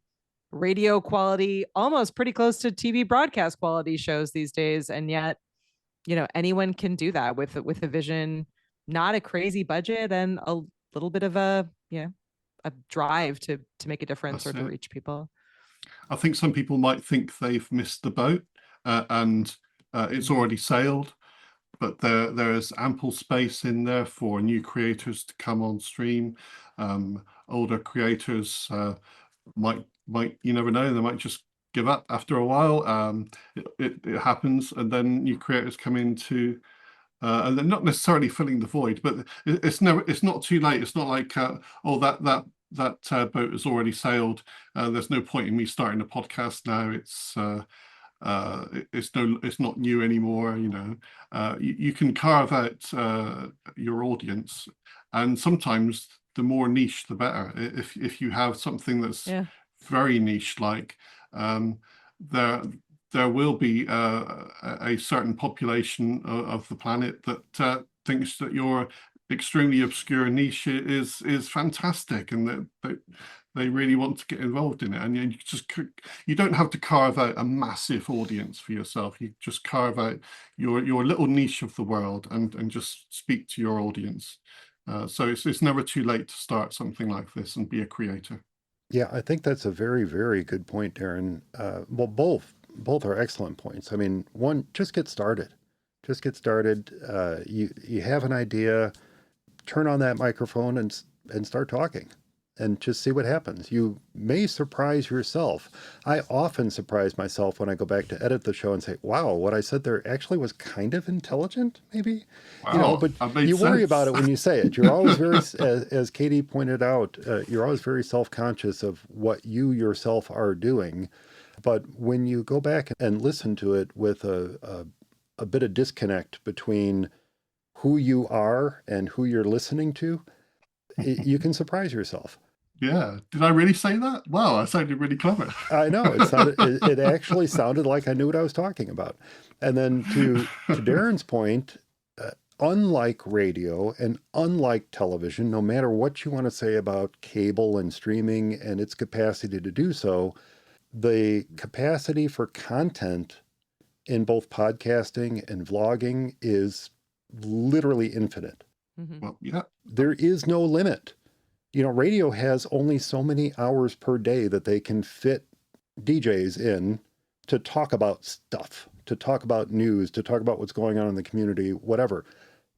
radio quality, almost pretty close to TV broadcast quality shows these days. And yet, anyone can do that with a vision, not a crazy budget, and a little bit of a drive to make a difference or to reach people. I think some people might think they've missed the boat and it's already sailed, but there is ample space in there for new creators to come on stream. Older creators might, you never know, they might just give up after a while. It happens, and then new creators come into and they're not necessarily filling the void, but it's not too late. It's not like that boat has already sailed. There's no point in me starting a podcast now. It's not new anymore. You can carve out your audience, and sometimes the more niche, the better. If you have something that's very niche, like there will be a certain population of the planet that thinks that your extremely obscure niche is fantastic, and that they really want to get involved in it. And you don't have to carve out a massive audience for yourself. You just carve out your little niche of the world and just speak to your audience. So it's never too late to start something like this and be a creator. Yeah, I think that's a very, very good point, Darren. Well, both are excellent points. I mean, one, just get started. Just get started. You have an idea, turn on that microphone and start talking, and just see what happens. You may surprise yourself. I often surprise myself when I go back to edit the show and say, wow, what I said there actually was kind of intelligent, maybe. Wow, but you worry about it when you say it. You're always very, as Katie pointed out, you're always very self-conscious of what you yourself are doing. But when you go back and listen to it with a bit of disconnect between who you are and who you're listening to, you can surprise yourself. Yeah. Did I really say that? Wow, I sounded really clever. I know. It actually sounded like I knew what I was talking about. And then to Darren's point, unlike radio and unlike television, no matter what you want to say about cable and streaming and its capacity to do so, the capacity for content in both podcasting and vlogging is literally infinite. Mhm. Well, yeah. There is no limit. You know, radio has only so many hours per day that they can fit DJs in to talk about stuff, to talk about news, to talk about what's going on in the community, whatever.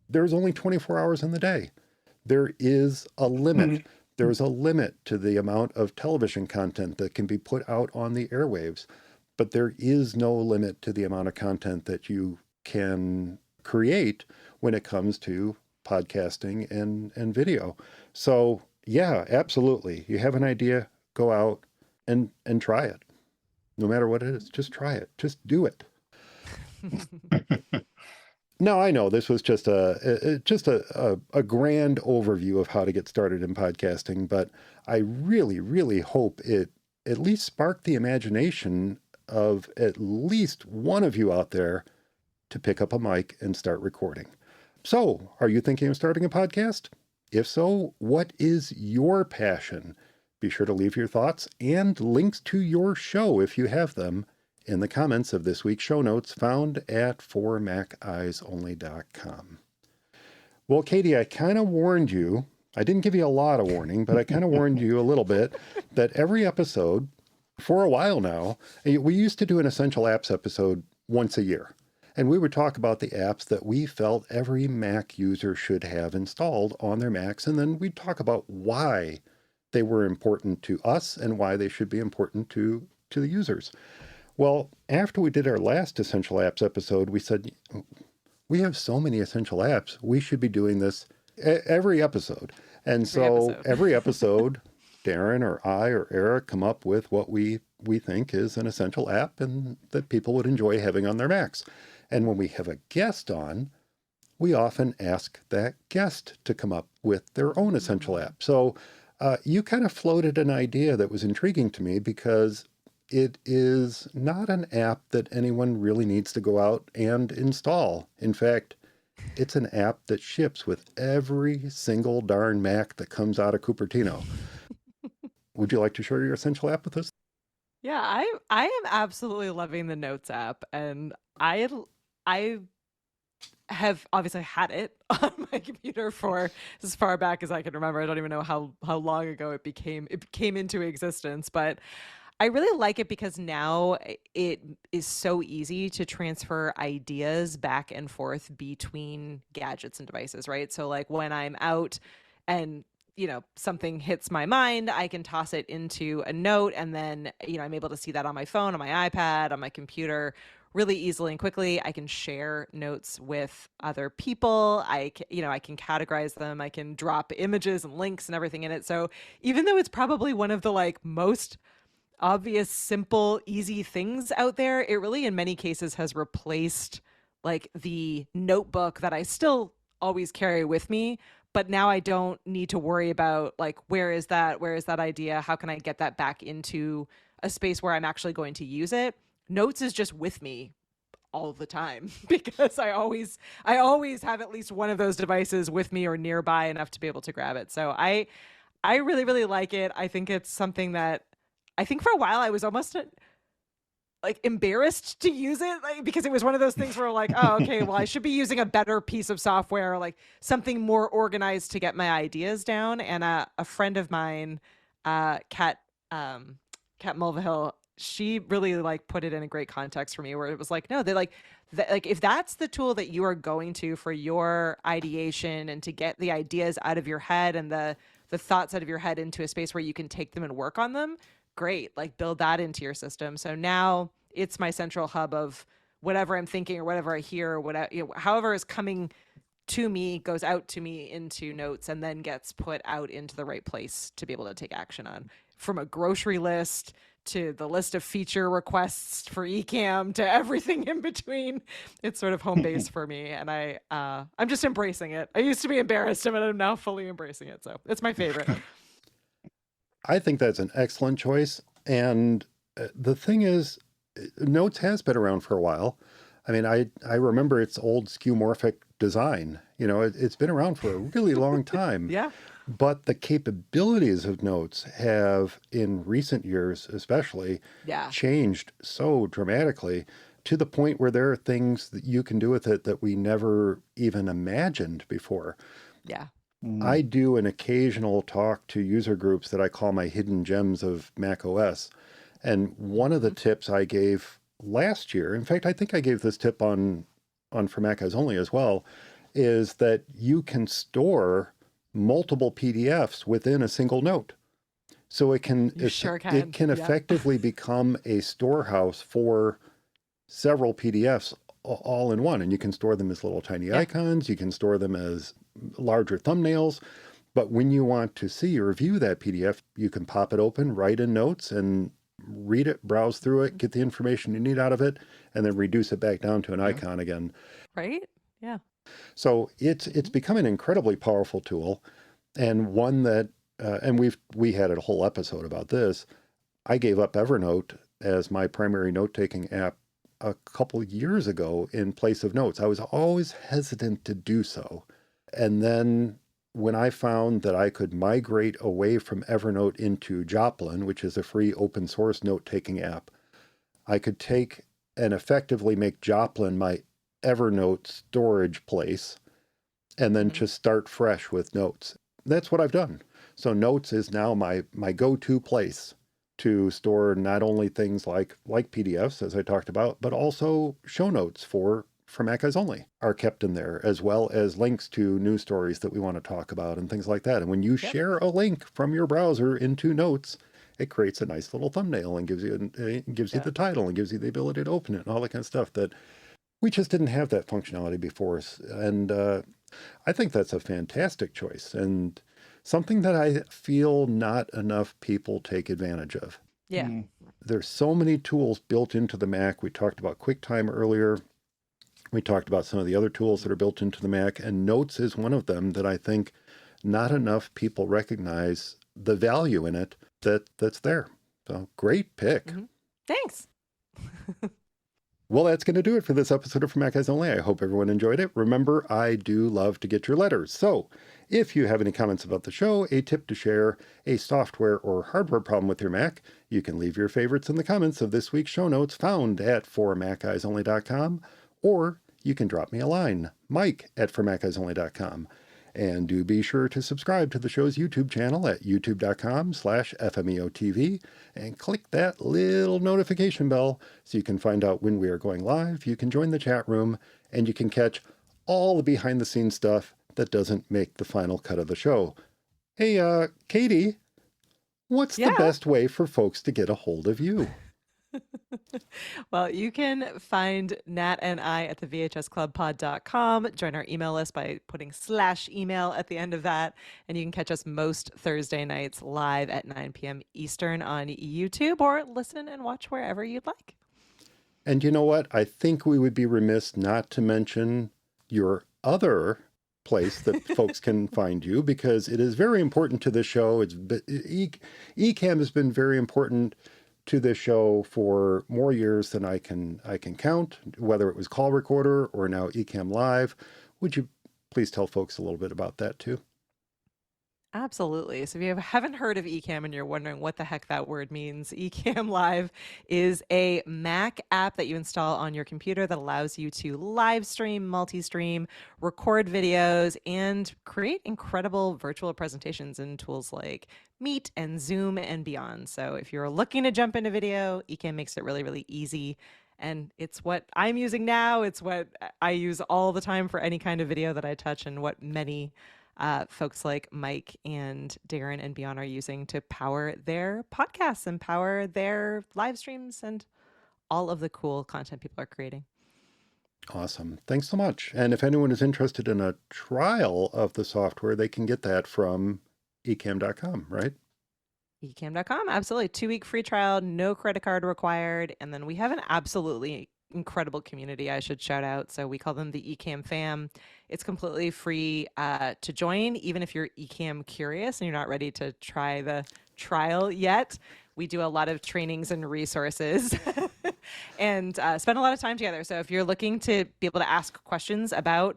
There's only 24 hours in the day. There is a limit. There's a limit to the amount of television content that can be put out on the airwaves, but there is no limit to the amount of content that you can create when it comes to podcasting and video. So yeah, absolutely. You have an idea, go out and try it. No matter what it is, just try it. Just do it. Now, I know this was just a grand overview of how to get started in podcasting, but I really, really hope it at least sparked the imagination of at least one of you out there to pick up a mic and start recording. So, are you thinking of starting a podcast? If so, what is your passion? Be sure to leave your thoughts and links to your show, if you have them, in the comments of this week's show notes found at formacisonly.com. Well, Katie, I kind of warned you. I didn't give you a lot of warning, but I kind of warned you a little bit that every episode, for a while now, we used to do an Essential Apps episode once a year. And we would talk about the apps that we felt every Mac user should have installed on their Macs. And then we'd talk about why they were important to us and why they should be important to the users. Well, after we did our last Essential Apps episode, we said, we have so many essential apps, we should be doing this every episode. And so every episode, Darren or I or Eric come up with what we think is an essential app and that people would enjoy having on their Macs. And when we have a guest on, we often ask that guest to come up with their own essential app. So you kind of floated an idea that was intriguing to me because it is not an app that anyone really needs to go out and install. In fact, it's an app that ships with every single darn Mac that comes out of Cupertino. Would you like to share your essential app with us? Yeah, I am absolutely loving the Notes app, and I have obviously had it on my computer for as far back as I can remember. I don't even know how long ago it came into existence, but I really like it because now it is so easy to transfer ideas back and forth between gadgets and devices, right? So like when I'm out and something hits my mind, I can toss it into a note, and then I'm able to see that on my phone, on my iPad, on my computer really easily and quickly. I can share notes with other people. I can categorize them. I can drop images and links and everything in it. So even though it's probably one of the most obvious, simple, easy things out there, it really in many cases has replaced the notebook that I still always carry with me, but now I don't need to worry about where is that idea, how can I get that back into a space where I'm actually going to use it. Notes is just with me all the time because I always have at least one of those devices with me or nearby enough to be able to grab it. So I really, really like it. I think it's something that I think for a while I was almost embarrassed to use it because it was one of those things where oh, okay, well, I should be using a better piece of software, something more organized to get my ideas down. And a friend of mine, Kat Mulvihill, she really put it in a great context for me where it was no, they if that's the tool that you are going to for your ideation and to get the ideas out of your head and the thoughts out of your head into a space where you can take them and work on them, great, build that into your system. So now it's my central hub of whatever I'm thinking or whatever I hear or whatever, however is coming to me goes out to me into notes and then gets put out into the right place to be able to take action on, from a grocery list to the list of feature requests for Ecamm to everything in between. It's sort of home base for me, and I'm just embracing it. I used to be embarrassed, but I'm now fully embracing it. So it's my favorite. I think that's an excellent choice. And the thing is, Notes has been around for a while. I mean, I remember its old skeuomorphic design. You know, it's been around for a really long time. Yeah. But the capabilities of Notes have, in recent years especially, Yeah. changed so dramatically to the point where there are things that you can do with it that we never even imagined before. Yeah. I do an occasional talk to user groups that I call my hidden gems of Mac OS. And one of the tips I gave last year, in fact, I think I gave this tip on For Mac OS Only as well, is that you can store multiple PDFs within a single note. So it can, You sure can. it can Yeah. effectively become a storehouse for several PDFs all in one. And you can store them as little tiny icons. You can store them as larger thumbnails. But when you want to see or view that PDF, you can pop it open, write in notes, and read it, browse through it, get the information you need out of it, and then reduce it back down to an icon again. Right? Yeah. So it's become an incredibly powerful tool, and one that, and we had a whole episode about this. I gave up Evernote as my primary note-taking app a couple years ago in place of Notes. I was always hesitant to do so. And then when I found that I could migrate away from Evernote into Joplin, which is a free open source note-taking app, I could take and effectively make Joplin my Evernote storage place and then just start fresh with Notes. That's what I've done. So Notes is now my go-to place to store not only things like PDFs, as I talked about, but also show notes for Mac OS Only are kept in there, as well as links to news stories that we want to talk about and things like that. And when you share a link from your browser into Notes, it creates a nice little thumbnail and gives you the title and gives you the ability to open it and all that kind of stuff that we just didn't have that functionality before. And I think that's a fantastic choice and something that I feel not enough people take advantage of. Yeah. There's so many tools built into the Mac. We talked about QuickTime earlier. We talked about some of the other tools that are built into the Mac, and Notes is one of them that I think not enough people recognize the value in it that's there. So great pick. Thanks. Well, that's going to do it for this episode of For Mac OS Only. I hope everyone enjoyed it. Remember, I do love to get your letters. So if you have any comments about the show, a tip to share, a software or hardware problem with your Mac, you can leave your favorites in the comments of this week's show notes found at formacisonly.com, or you can drop me a line, mike@formacisonly.com. And do be sure to subscribe to the show's YouTube channel at youtube.com/FMEOTV and click that little notification bell so you can find out when we are going live. You can join the chat room and you can catch all the behind the scenes stuff that doesn't make the final cut of the show. Hey, Katie, what's the best way for folks to get a hold of you? Well, you can find Nat and I at the VHSclubpod.com. Join our email list by putting /email at the end of that. And you can catch us most Thursday nights live at 9 p.m. Eastern on YouTube, or listen and watch wherever you'd like. And you know what? I think we would be remiss not to mention your other place that folks can find you, because it is very important to the show. Ecamm has been very important to this show for more years than I can count, whether it was Call Recorder or now Ecamm Live. Would you please tell folks a little bit about that too? Absolutely. So if you haven't heard of Ecamm and you're wondering what the heck that word means, Ecamm Live is a Mac app that you install on your computer that allows you to live stream, multi-stream, record videos, and create incredible virtual presentations in tools like Meet and Zoom and beyond. So if you're looking to jump into video, Ecamm makes it really, really easy. And it's what I'm using now. It's what I use all the time for any kind of video that I touch, and what many folks like Mike and Darren and beyond are using to power their podcasts and power their live streams and all of the cool content people are creating. Awesome. Thanks so much. And if anyone is interested in a trial of the software, they can get that from ecamm.com, right? Ecamm.com. Absolutely. 2-week free trial, no credit card required. And then we have an absolutely incredible community I should shout out. So we call them the Ecamm fam. It's completely free to join, even if you're Ecamm curious and you're not ready to try the trial yet. We do a lot of trainings and resources and spend a lot of time together. So if you're looking to be able to ask questions about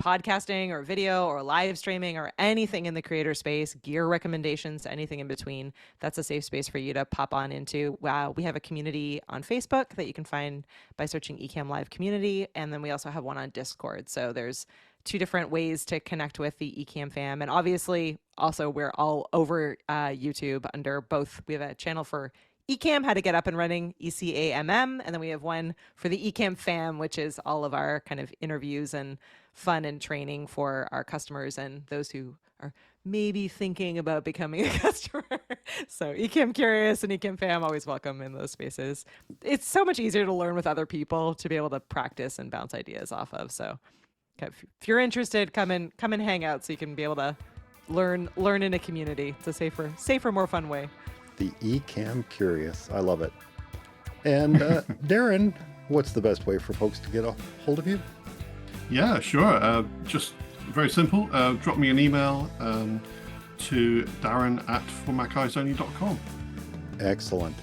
podcasting or video or live streaming or anything in the creator space, gear recommendations, anything in between, that's a safe space for you to pop on into. Wow, we have a community on Facebook that you can find by searching Ecamm Live Community, and then we also have one on Discord. So there's two different ways to connect with the Ecamm fam, and obviously also we're all over YouTube under both. We have a channel for Ecamm, how to get up and running, ECAMM, and then we have one for the Ecamm fam, which is all of our kind of interviews and fun and training for our customers and those who are maybe thinking about becoming a customer. So Ecamm Curious and Ecamm fam, always welcome in those spaces. It's so much easier to learn with other people, to be able to practice and bounce ideas off of. So if you're interested, come and hang out so you can be able to learn in a community. It's a safer, more fun way. The Ecamm Curious. I love it. And Darren, what's the best way for folks to get a hold of you? Yeah, sure. Just very simple. Drop me an email to darren@formaceyersonly.com. Excellent.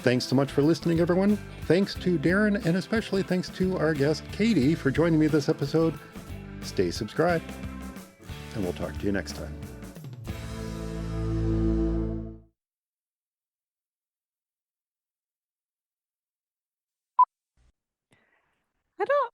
Thanks so much for listening, everyone. Thanks to Darren, and especially thanks to our guest, Katie, for joining me this episode. Stay subscribed, and we'll talk to you next time. I don't